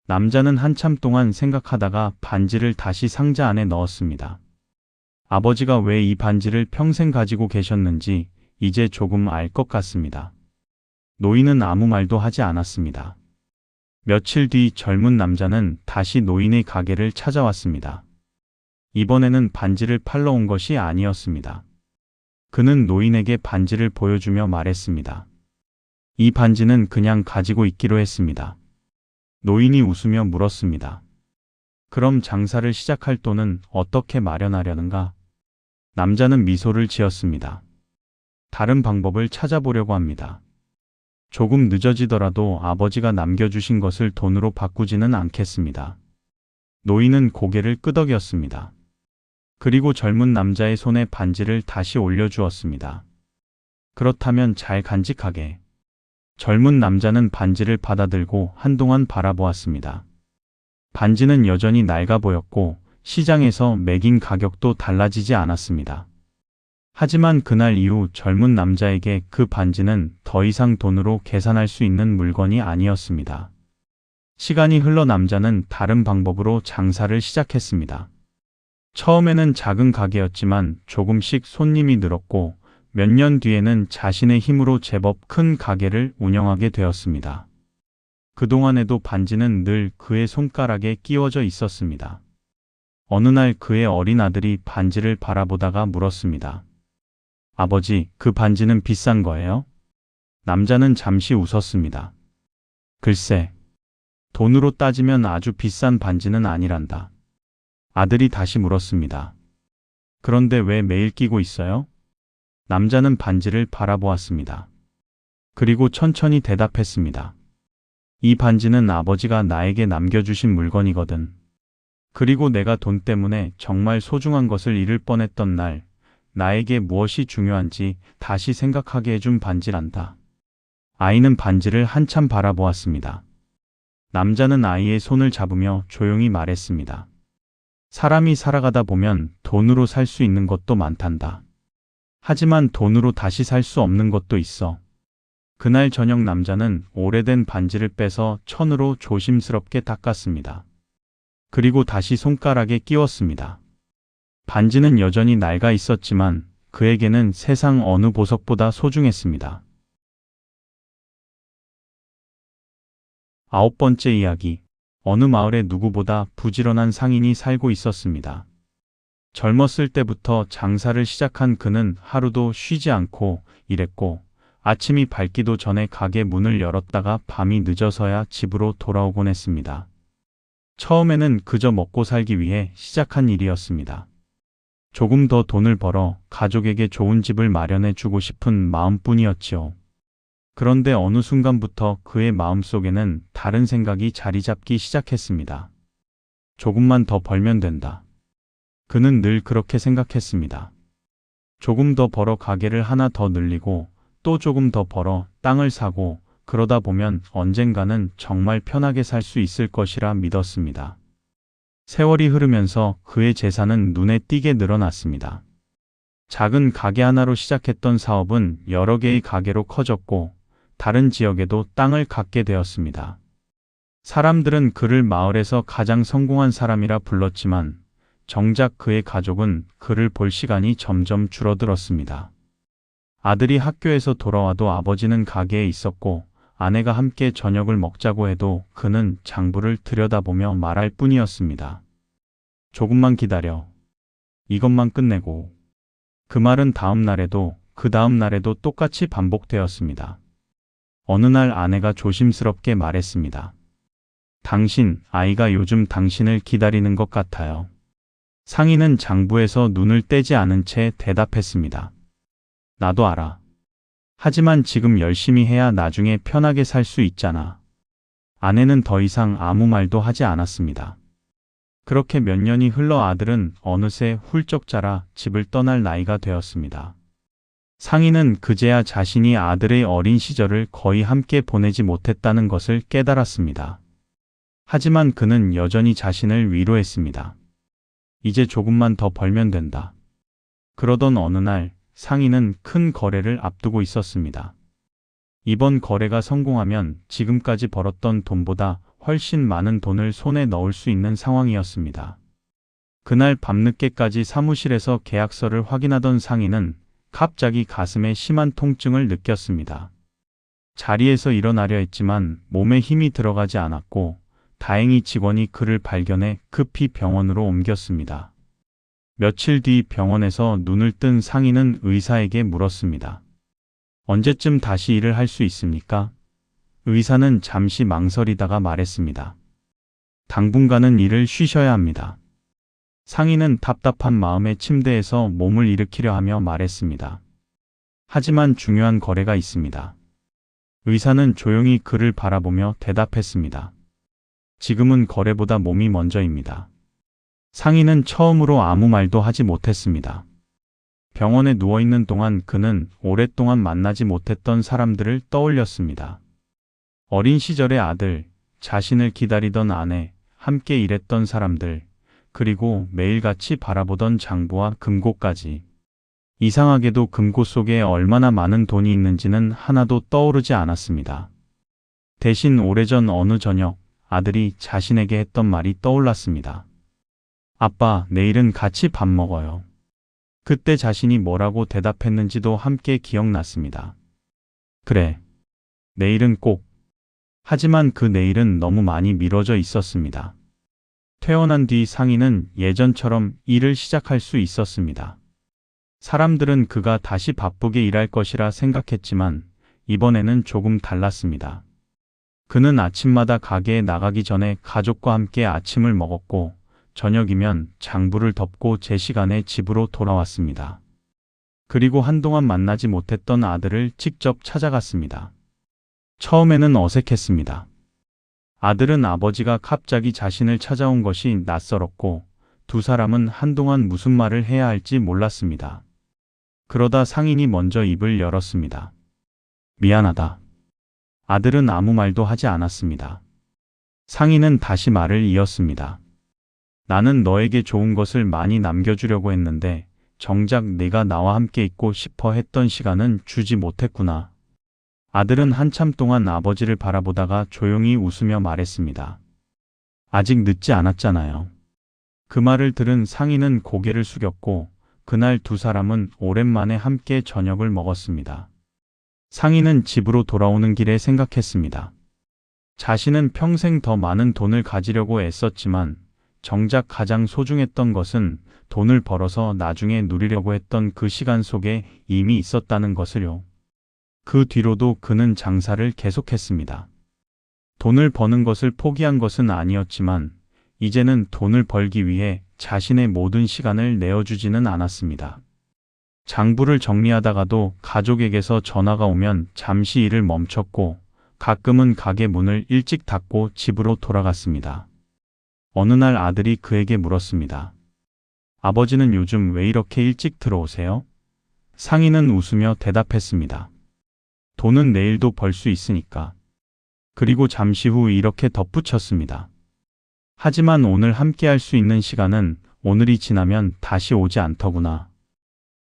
S1: 남자는 한참 동안 생각하다가 반지를 다시 상자 안에 넣었습니다. 아버지가 왜 이 반지를 평생 가지고 계셨는지 이제 조금 알 것 같습니다. 노인은 아무 말도 하지 않았습니다. 며칠 뒤 젊은 남자는 다시 노인의 가게를 찾아왔습니다. 이번에는 반지를 팔러 온 것이 아니었습니다. 그는 노인에게 반지를 보여주며 말했습니다. 이 반지는 그냥 가지고 있기로 했습니다. 노인이 웃으며 물었습니다. 그럼 장사를 시작할 돈은 어떻게 마련하려는가? 남자는 미소를 지었습니다. 다른 방법을 찾아보려고 합니다. 조금 늦어지더라도 아버지가 남겨주신 것을 돈으로 바꾸지는 않겠습니다. 노인은 고개를 끄덕였습니다. 그리고 젊은 남자의 손에 반지를 다시 올려주었습니다. 그렇다면 잘 간직하게. 젊은 남자는 반지를 받아들고 한동안 바라보았습니다. 반지는 여전히 낡아 보였고 시장에서 매긴 가격도 달라지지 않았습니다. 하지만 그날 이후 젊은 남자에게 그 반지는 더 이상 돈으로 계산할 수 있는 물건이 아니었습니다. 시간이 흘러 남자는 다른 방법으로 장사를 시작했습니다. 처음에는 작은 가게였지만 조금씩 손님이 늘었고 몇 년 뒤에는 자신의 힘으로 제법 큰 가게를 운영하게 되었습니다. 그동안에도 반지는 늘 그의 손가락에 끼워져 있었습니다. 어느 날 그의 어린 아들이 반지를 바라보다가 물었습니다. 아버지, 그 반지는 비싼 거예요? 남자는 잠시 웃었습니다. 글쎄, 돈으로 따지면 아주 비싼 반지는 아니란다. 아들이 다시 물었습니다. 그런데 왜 매일 끼고 있어요? 남자는 반지를 바라보았습니다. 그리고 천천히 대답했습니다. 이 반지는 아버지가 나에게 남겨주신 물건이거든. 그리고 내가 돈 때문에 정말 소중한 것을 잃을 뻔했던 날, 나에게 무엇이 중요한지 다시 생각하게 해준 반지란다. 아이는 반지를 한참 바라보았습니다. 남자는 아이의 손을 잡으며 조용히 말했습니다. 사람이 살아가다 보면 돈으로 살 수 있는 것도 많단다. 하지만 돈으로 다시 살 수 없는 것도 있어. 그날 저녁 남자는 오래된 반지를 빼서 천으로 조심스럽게 닦았습니다. 그리고 다시 손가락에 끼웠습니다. 반지는 여전히 낡아 있었지만 그에게는 세상 어느 보석보다 소중했습니다. 9번째 이야기. 어느 마을에 누구보다 부지런한 상인이 살고 있었습니다. 젊었을 때부터 장사를 시작한 그는 하루도 쉬지 않고 일했고 아침이 밝기도 전에 가게 문을 열었다가 밤이 늦어서야 집으로 돌아오곤 했습니다. 처음에는 그저 먹고 살기 위해 시작한 일이었습니다. 조금 더 돈을 벌어 가족에게 좋은 집을 마련해 주고 싶은 마음뿐이었지요. 그런데 어느 순간부터 그의 마음속에는 다른 생각이 자리 잡기 시작했습니다. 조금만 더 벌면 된다. 그는 늘 그렇게 생각했습니다. 조금 더 벌어 가게를 하나 더 늘리고 또 조금 더 벌어 땅을 사고 그러다 보면 언젠가는 정말 편하게 살 수 있을 것이라 믿었습니다. 세월이 흐르면서 그의 재산은 눈에 띄게 늘어났습니다. 작은 가게 하나로 시작했던 사업은 여러 개의 가게로 커졌고 다른 지역에도 땅을 갖게 되었습니다. 사람들은 그를 마을에서 가장 성공한 사람이라 불렀지만 정작 그의 가족은 그를 볼 시간이 점점 줄어들었습니다. 아들이 학교에서 돌아와도 아버지는 가게에 있었고 아내가 함께 저녁을 먹자고 해도 그는 장부를 들여다보며 말할 뿐이었습니다. 조금만 기다려. 이것만 끝내고. 그 말은 다음 날에도 그 다음 날에도 똑같이 반복되었습니다. 어느 날 아내가 조심스럽게 말했습니다. 당신, 아이가 요즘 당신을 기다리는 것 같아요. 상인은 장부에서 눈을 떼지 않은 채 대답했습니다. 나도 알아. 하지만 지금 열심히 해야 나중에 편하게 살 수 있잖아. 아내는 더 이상 아무 말도 하지 않았습니다. 그렇게 몇 년이 흘러 아들은 어느새 훌쩍 자라 집을 떠날 나이가 되었습니다. 상인은 그제야 자신이 아들의 어린 시절을 거의 함께 보내지 못했다는 것을 깨달았습니다. 하지만 그는 여전히 자신을 위로했습니다. 이제 조금만 더 벌면 된다. 그러던 어느 날 상인은 큰 거래를 앞두고 있었습니다. 이번 거래가 성공하면 지금까지 벌었던 돈보다 훨씬 많은 돈을 손에 넣을 수 있는 상황이었습니다. 그날 밤늦게까지 사무실에서 계약서를 확인하던 상인은 갑자기 가슴에 심한 통증을 느꼈습니다. 자리에서 일어나려 했지만 몸에 힘이 들어가지 않았고 다행히 직원이 그를 발견해 급히 병원으로 옮겼습니다. 며칠 뒤 병원에서 눈을 뜬 상인은 의사에게 물었습니다. 언제쯤 다시 일을 할 수 있습니까? 의사는 잠시 망설이다가 말했습니다. 당분간은 일을 쉬셔야 합니다. 상인은 답답한 마음에 침대에서 몸을 일으키려 하며 말했습니다. 하지만 중요한 거래가 있습니다. 의사는 조용히 그를 바라보며 대답했습니다. 지금은 거래보다 몸이 먼저입니다. 상인은 처음으로 아무 말도 하지 못했습니다. 병원에 누워있는 동안 그는 오랫동안 만나지 못했던 사람들을 떠올렸습니다. 어린 시절의 아들, 자신을 기다리던 아내, 함께 일했던 사람들, 그리고 매일같이 바라보던 장부와 금고까지. 이상하게도 금고 속에 얼마나 많은 돈이 있는지는 하나도 떠오르지 않았습니다. 대신 오래전 어느 저녁 아들이 자신에게 했던 말이 떠올랐습니다. 아빠, 내일은 같이 밥 먹어요. 그때 자신이 뭐라고 대답했는지도 함께 기억났습니다. 그래. 내일은 꼭. 하지만 그 내일은 너무 많이 미뤄져 있었습니다. 퇴원한 뒤 상희는 예전처럼 일을 시작할 수 있었습니다. 사람들은 그가 다시 바쁘게 일할 것이라 생각했지만 이번에는 조금 달랐습니다. 그는 아침마다 가게에 나가기 전에 가족과 함께 아침을 먹었고 저녁이면 장부를 덮고 제 시간에 집으로 돌아왔습니다. 그리고 한동안 만나지 못했던 아들을 직접 찾아갔습니다. 처음에는 어색했습니다. 아들은 아버지가 갑자기 자신을 찾아온 것이 낯설었고 두 사람은 한동안 무슨 말을 해야 할지 몰랐습니다. 그러다 상인이 먼저 입을 열었습니다. 미안하다. 아들은 아무 말도 하지 않았습니다. 상인은 다시 말을 이었습니다. 나는 너에게 좋은 것을 많이 남겨주려고 했는데 정작 네가 나와 함께 있고 싶어 했던 시간은 주지 못했구나. 아들은 한참 동안 아버지를 바라보다가 조용히 웃으며 말했습니다. 아직 늦지 않았잖아요. 그 말을 들은 상인은 고개를 숙였고 그날 두 사람은 오랜만에 함께 저녁을 먹었습니다. 상인은 집으로 돌아오는 길에 생각했습니다. 자신은 평생 더 많은 돈을 가지려고 애썼지만 정작 가장 소중했던 것은 돈을 벌어서 나중에 누리려고 했던 그 시간 속에 이미 있었다는 것을요. 그 뒤로도 그는 장사를 계속했습니다. 돈을 버는 것을 포기한 것은 아니었지만 이제는 돈을 벌기 위해 자신의 모든 시간을 내어주지는 않았습니다. 장부를 정리하다가도 가족에게서 전화가 오면 잠시 일을 멈췄고 가끔은 가게 문을 일찍 닫고 집으로 돌아갔습니다. 어느 날 아들이 그에게 물었습니다. 아버지는 요즘 왜 이렇게 일찍 들어오세요? 상인은 웃으며 대답했습니다. 돈은 내일도 벌 수 있으니까. 그리고 잠시 후 이렇게 덧붙였습니다. 하지만 오늘 함께 할 수 있는 시간은 오늘이 지나면 다시 오지 않더구나.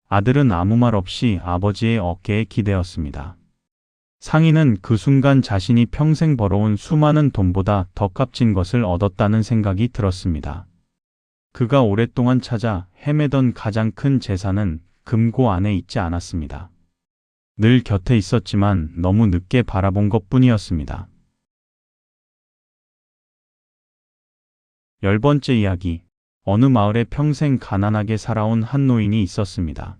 S1: 아들은 아무 말 없이 아버지의 어깨에 기대었습니다. 상인은 그 순간 자신이 평생 벌어온 수많은 돈보다 더 값진 것을 얻었다는 생각이 들었습니다. 그가 오랫동안 찾아 헤매던 가장 큰 재산은 금고 안에 있지 않았습니다. 늘 곁에 있었지만 너무 늦게 바라본 것뿐이었습니다. 10번째 이야기. 어느 마을에 평생 가난하게 살아온 한 노인이 있었습니다.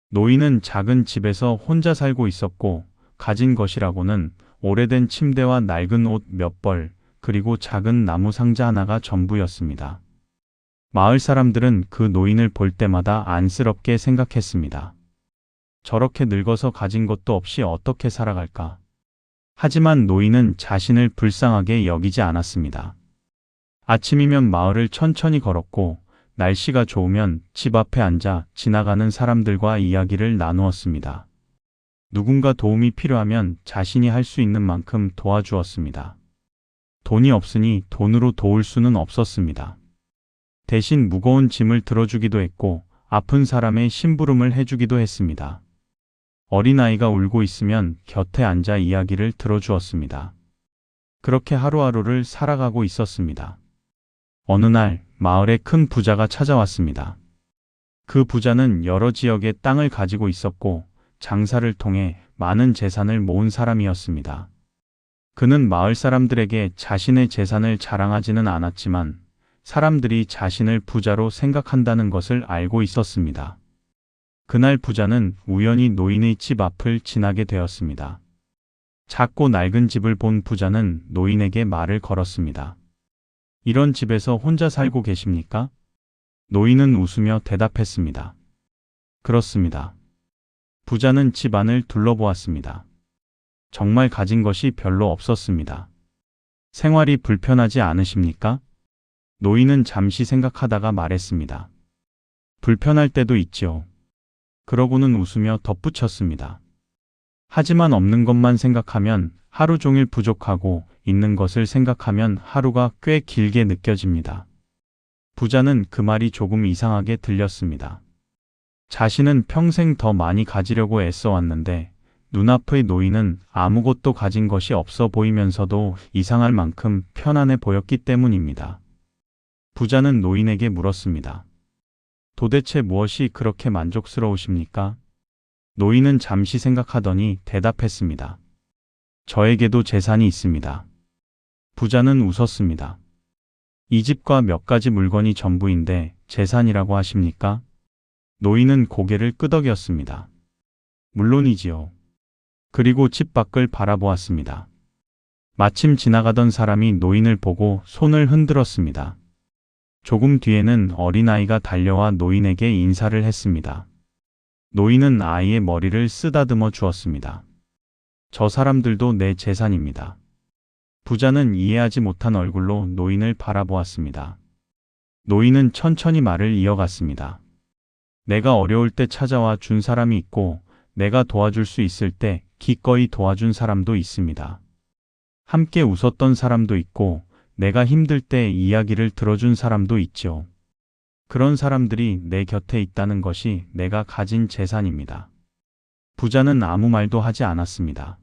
S1: 노인은 작은 집에서 혼자 살고 있었고 가진 것이라고는 오래된 침대와 낡은 옷 몇 벌, 그리고 작은 나무 상자 하나가 전부였습니다. 마을 사람들은 그 노인을 볼 때마다 안쓰럽게 생각했습니다. 저렇게 늙어서 가진 것도 없이 어떻게 살아갈까? 하지만 노인은 자신을 불쌍하게 여기지 않았습니다. 아침이면 마을을 천천히 걸었고 날씨가 좋으면 집 앞에 앉아 지나가는 사람들과 이야기를 나누었습니다. 누군가 도움이 필요하면 자신이 할 수 있는 만큼 도와주었습니다. 돈이 없으니 돈으로 도울 수는 없었습니다. 대신 무거운 짐을 들어주기도 했고 아픈 사람의 심부름을 해주기도 했습니다. 어린아이가 울고 있으면 곁에 앉아 이야기를 들어주었습니다. 그렇게 하루하루를 살아가고 있었습니다. 어느 날 마을에 큰 부자가 찾아왔습니다. 그 부자는 여러 지역의 땅을 가지고 있었고 장사를 통해 많은 재산을 모은 사람이었습니다. 그는 마을 사람들에게 자신의 재산을 자랑하지는 않았지만 사람들이 자신을 부자로 생각한다는 것을 알고 있었습니다. 그날 부자는 우연히 노인의 집 앞을 지나게 되었습니다. 작고 낡은 집을 본 부자는 노인에게 말을 걸었습니다. 이런 집에서 혼자 살고 계십니까? 노인은 웃으며 대답했습니다. 그렇습니다. 부자는 집 안을 둘러보았습니다. 정말 가진 것이 별로 없었습니다. 생활이 불편하지 않으십니까? 노인은 잠시 생각하다가 말했습니다. 불편할 때도 있지요. 그러고는 웃으며 덧붙였습니다. 하지만 없는 것만 생각하면 하루 종일 부족하고 있는 것을 생각하면 하루가 꽤 길게 느껴집니다. 부자는 그 말이 조금 이상하게 들렸습니다. 자신은 평생 더 많이 가지려고 애써왔는데 눈앞의 노인은 아무것도 가진 것이 없어 보이면서도 이상할 만큼 편안해 보였기 때문입니다. 부자는 노인에게 물었습니다. 도대체 무엇이 그렇게 만족스러우십니까? 노인은 잠시 생각하더니 대답했습니다. 저에게도 재산이 있습니다. 부자는 웃었습니다. 이 집과 몇 가지 물건이 전부인데 재산이라고 하십니까? 노인은 고개를 끄덕였습니다. 물론이지요. 그리고 집 밖을 바라보았습니다. 마침 지나가던 사람이 노인을 보고 손을 흔들었습니다. 조금 뒤에는 어린아이가 달려와 노인에게 인사를 했습니다. 노인은 아이의 머리를 쓰다듬어 주었습니다. 저 사람들도 내 재산입니다. 부자는 이해하지 못한 얼굴로 노인을 바라보았습니다. 노인은 천천히 말을 이어갔습니다. 내가 어려울 때 찾아와 준 사람이 있고 내가 도와줄 수 있을 때 기꺼이 도와준 사람도 있습니다. 함께 웃었던 사람도 있고 내가 힘들 때 이야기를 들어준 사람도 있죠. 그런 사람들이 내 곁에 있다는 것이 내가 가진 재산입니다. 부자는 아무 말도 하지 않았습니다.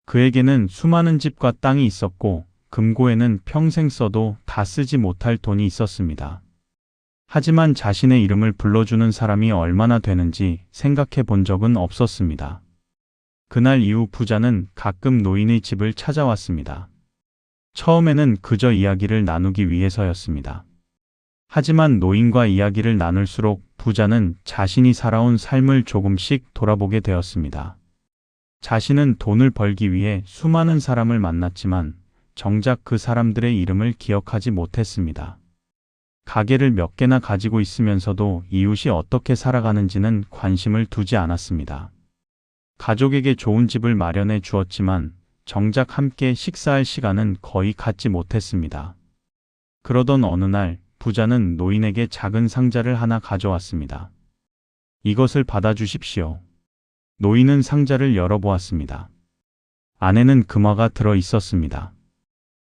S1: 그에게는 수많은 집과 땅이 있었고 금고에는 평생 써도 다 쓰지 못할 돈이 있었습니다. 하지만 자신의 이름을 불러주는 사람이 얼마나 되는지 생각해 본 적은 없었습니다. 그날 이후 부자는 가끔 노인의 집을 찾아왔습니다. 처음에는 그저 이야기를 나누기 위해서였습니다. 하지만 노인과 이야기를 나눌수록 부자는 자신이 살아온 삶을 조금씩 돌아보게 되었습니다. 자신은 돈을 벌기 위해 수많은 사람을 만났지만 정작 그 사람들의 이름을 기억하지 못했습니다. 가게를 몇 개나 가지고 있으면서도 이웃이 어떻게 살아가는지는 관심을 두지 않았습니다. 가족에게 좋은 집을 마련해 주었지만 정작 함께 식사할 시간은 거의 갖지 못했습니다. 그러던 어느 날 부자는 노인에게 작은 상자를 하나 가져왔습니다. 이것을 받아주십시오. 노인은 상자를 열어보았습니다. 안에는 금화가 들어 있었습니다.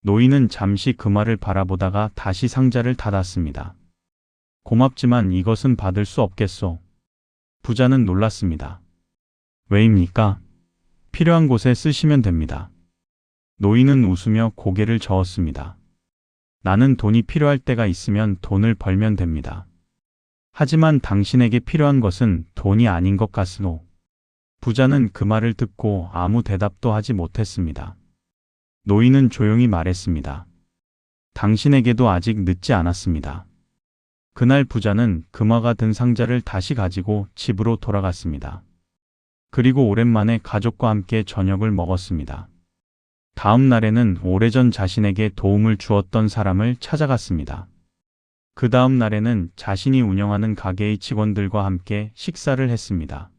S1: 노인은 잠시 금화를 바라보다가 다시 상자를 닫았습니다. 고맙지만 이것은 받을 수 없겠소. 부자는 놀랐습니다. 왜입니까? 필요한 곳에 쓰시면 됩니다. 노인은 웃으며 고개를 저었습니다. 나는 돈이 필요할 때가 있으면 돈을 벌면 됩니다. 하지만 당신에게 필요한 것은 돈이 아닌 것 같으오. 부자는 그 말을 듣고 아무 대답도 하지 못했습니다. 노인은 조용히 말했습니다. 당신에게도 아직 늦지 않았습니다. 그날 부자는 금화가 든 상자를 다시 가지고 집으로 돌아갔습니다. 그리고 오랜만에 가족과 함께 저녁을 먹었습니다. 다음 날에는 오래전 자신에게 도움을 주었던 사람을 찾아갔습니다. 그 다음 날에는 자신이 운영하는 가게의 직원들과 함께 식사를 했습니다.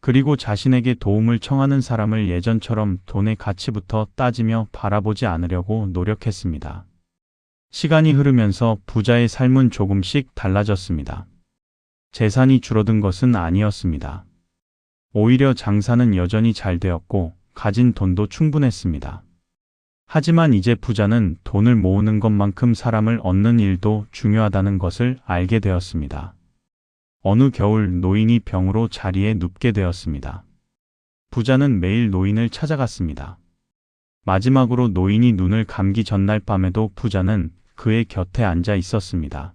S1: 그리고 자신에게 도움을 청하는 사람을 예전처럼 돈의 가치부터 따지며 바라보지 않으려고 노력했습니다. 시간이 흐르면서 부자의 삶은 조금씩 달라졌습니다. 재산이 줄어든 것은 아니었습니다. 오히려 장사는 여전히 잘 되었고 가진 돈도 충분했습니다. 하지만 이제 부자는 돈을 모으는 것만큼 사람을 얻는 일도 중요하다는 것을 알게 되었습니다. 어느 겨울 노인이 병으로 자리에 눕게 되었습니다. 부자는 매일 노인을 찾아갔습니다. 마지막으로 노인이 눈을 감기 전날 밤에도 부자는 그의 곁에 앉아 있었습니다.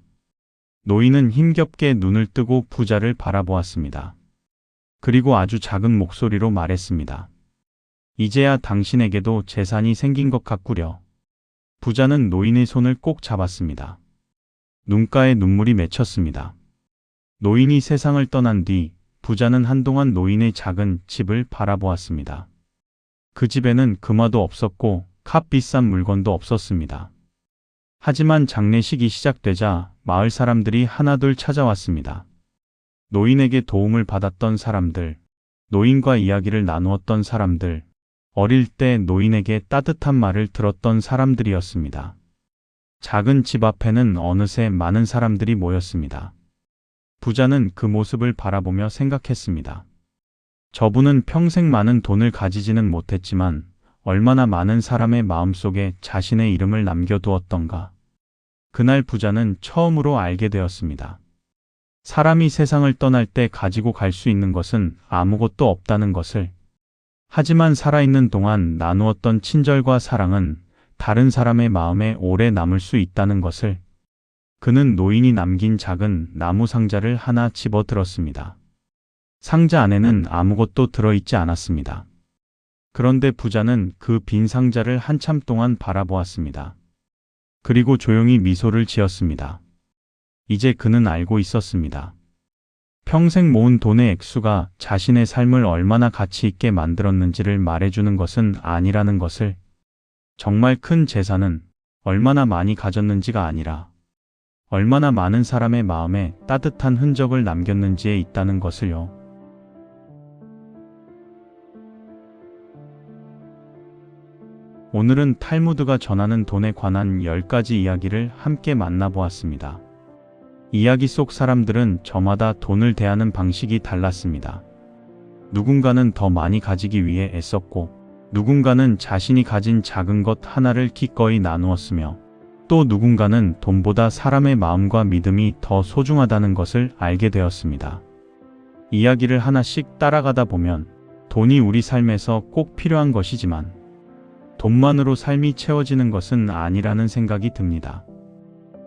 S1: 노인은 힘겹게 눈을 뜨고 부자를 바라보았습니다. 그리고 아주 작은 목소리로 말했습니다. 이제야 당신에게도 재산이 생긴 것 같구려. 부자는 노인의 손을 꼭 잡았습니다. 눈가에 눈물이 맺혔습니다. 노인이 세상을 떠난 뒤 부자는 한동안 노인의 작은 집을 바라보았습니다. 그 집에는 금화도 없었고 값 비싼 물건도 없었습니다. 하지만 장례식이 시작되자 마을 사람들이 하나둘 찾아왔습니다. 노인에게 도움을 받았던 사람들, 노인과 이야기를 나누었던 사람들, 어릴 때 노인에게 따뜻한 말을 들었던 사람들이었습니다. 작은 집 앞에는 어느새 많은 사람들이 모였습니다. 부자는 그 모습을 바라보며 생각했습니다. 저분은 평생 많은 돈을 가지지는 못했지만 얼마나 많은 사람의 마음속에 자신의 이름을 남겨두었던가. 그날 부자는 처음으로 알게 되었습니다. 사람이 세상을 떠날 때 가지고 갈 수 있는 것은 아무것도 없다는 것을. 하지만 살아있는 동안 나누었던 친절과 사랑은 다른 사람의 마음에 오래 남을 수 있다는 것을. 그는 노인이 남긴 작은 나무 상자를 하나 집어들었습니다. 상자 안에는 아무것도 들어있지 않았습니다. 그런데 부자는 그 빈 상자를 한참 동안 바라보았습니다. 그리고 조용히 미소를 지었습니다. 이제 그는 알고 있었습니다. 평생 모은 돈의 액수가 자신의 삶을 얼마나 가치 있게 만들었는지를 말해주는 것은 아니라는 것을. 정말 큰 재산은 얼마나 많이 가졌는지가 아니라 얼마나 많은 사람의 마음에 따뜻한 흔적을 남겼는지에 있다는 것을요. 오늘은 탈무드가 전하는 돈에 관한 10가지 이야기를 함께 만나보았습니다. 이야기 속 사람들은 저마다 돈을 대하는 방식이 달랐습니다. 누군가는 더 많이 가지기 위해 애썼고, 누군가는 자신이 가진 작은 것 하나를 기꺼이 나누었으며, 또 누군가는 돈보다 사람의 마음과 믿음이 더 소중하다는 것을 알게 되었습니다. 이야기를 하나씩 따라가다 보면 돈이 우리 삶에서 꼭 필요한 것이지만 돈만으로 삶이 채워지는 것은 아니라는 생각이 듭니다.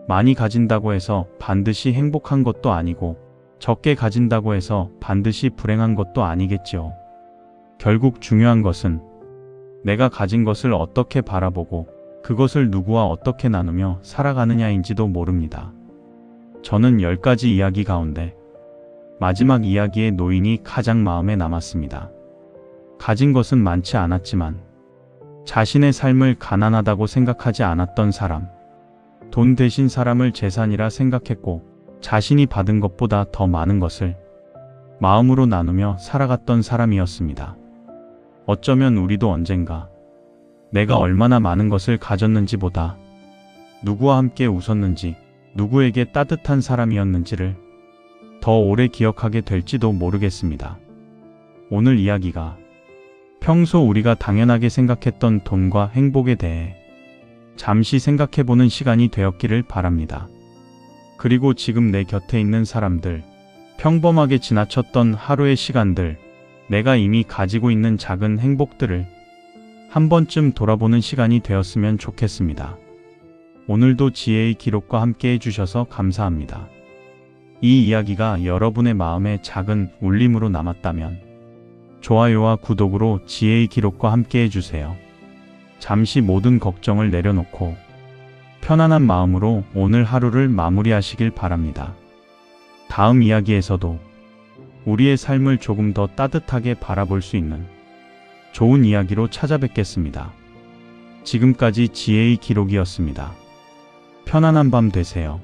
S1: 많이 가진다고 해서 반드시 행복한 것도 아니고 적게 가진다고 해서 반드시 불행한 것도 아니겠지요. 결국 중요한 것은 내가 가진 것을 어떻게 바라보고 그것을 누구와 어떻게 나누며 살아가느냐인지도 모릅니다. 저는 10가지 이야기 가운데 마지막 이야기의 노인이 가장 마음에 남았습니다. 가진 것은 많지 않았지만 자신의 삶을 가난하다고 생각하지 않았던 사람, 돈 대신 사람을 재산이라 생각했고 자신이 받은 것보다 더 많은 것을 마음으로 나누며 살아갔던 사람이었습니다. 어쩌면 우리도 언젠가 내가 얼마나 많은 것을 가졌는지보다 누구와 함께 웃었는지, 누구에게 따뜻한 사람이었는지를 더 오래 기억하게 될지도 모르겠습니다. 오늘 이야기가 평소 우리가 당연하게 생각했던 돈과 행복에 대해 잠시 생각해보는 시간이 되었기를 바랍니다. 그리고 지금 내 곁에 있는 사람들, 평범하게 지나쳤던 하루의 시간들, 내가 이미 가지고 있는 작은 행복들을 한 번쯤 돌아보는 시간이 되었으면 좋겠습니다. 오늘도 지혜의 기록과 함께 해주셔서 감사합니다. 이 이야기가 여러분의 마음에 작은 울림으로 남았다면 좋아요와 구독으로 지혜의 기록과 함께 해주세요. 잠시 모든 걱정을 내려놓고 편안한 마음으로 오늘 하루를 마무리하시길 바랍니다. 다음 이야기에서도 우리의 삶을 조금 더 따뜻하게 바라볼 수 있는 좋은 이야기로 찾아뵙겠습니다. 지금까지 지혜의 기록이었습니다. 편안한 밤 되세요.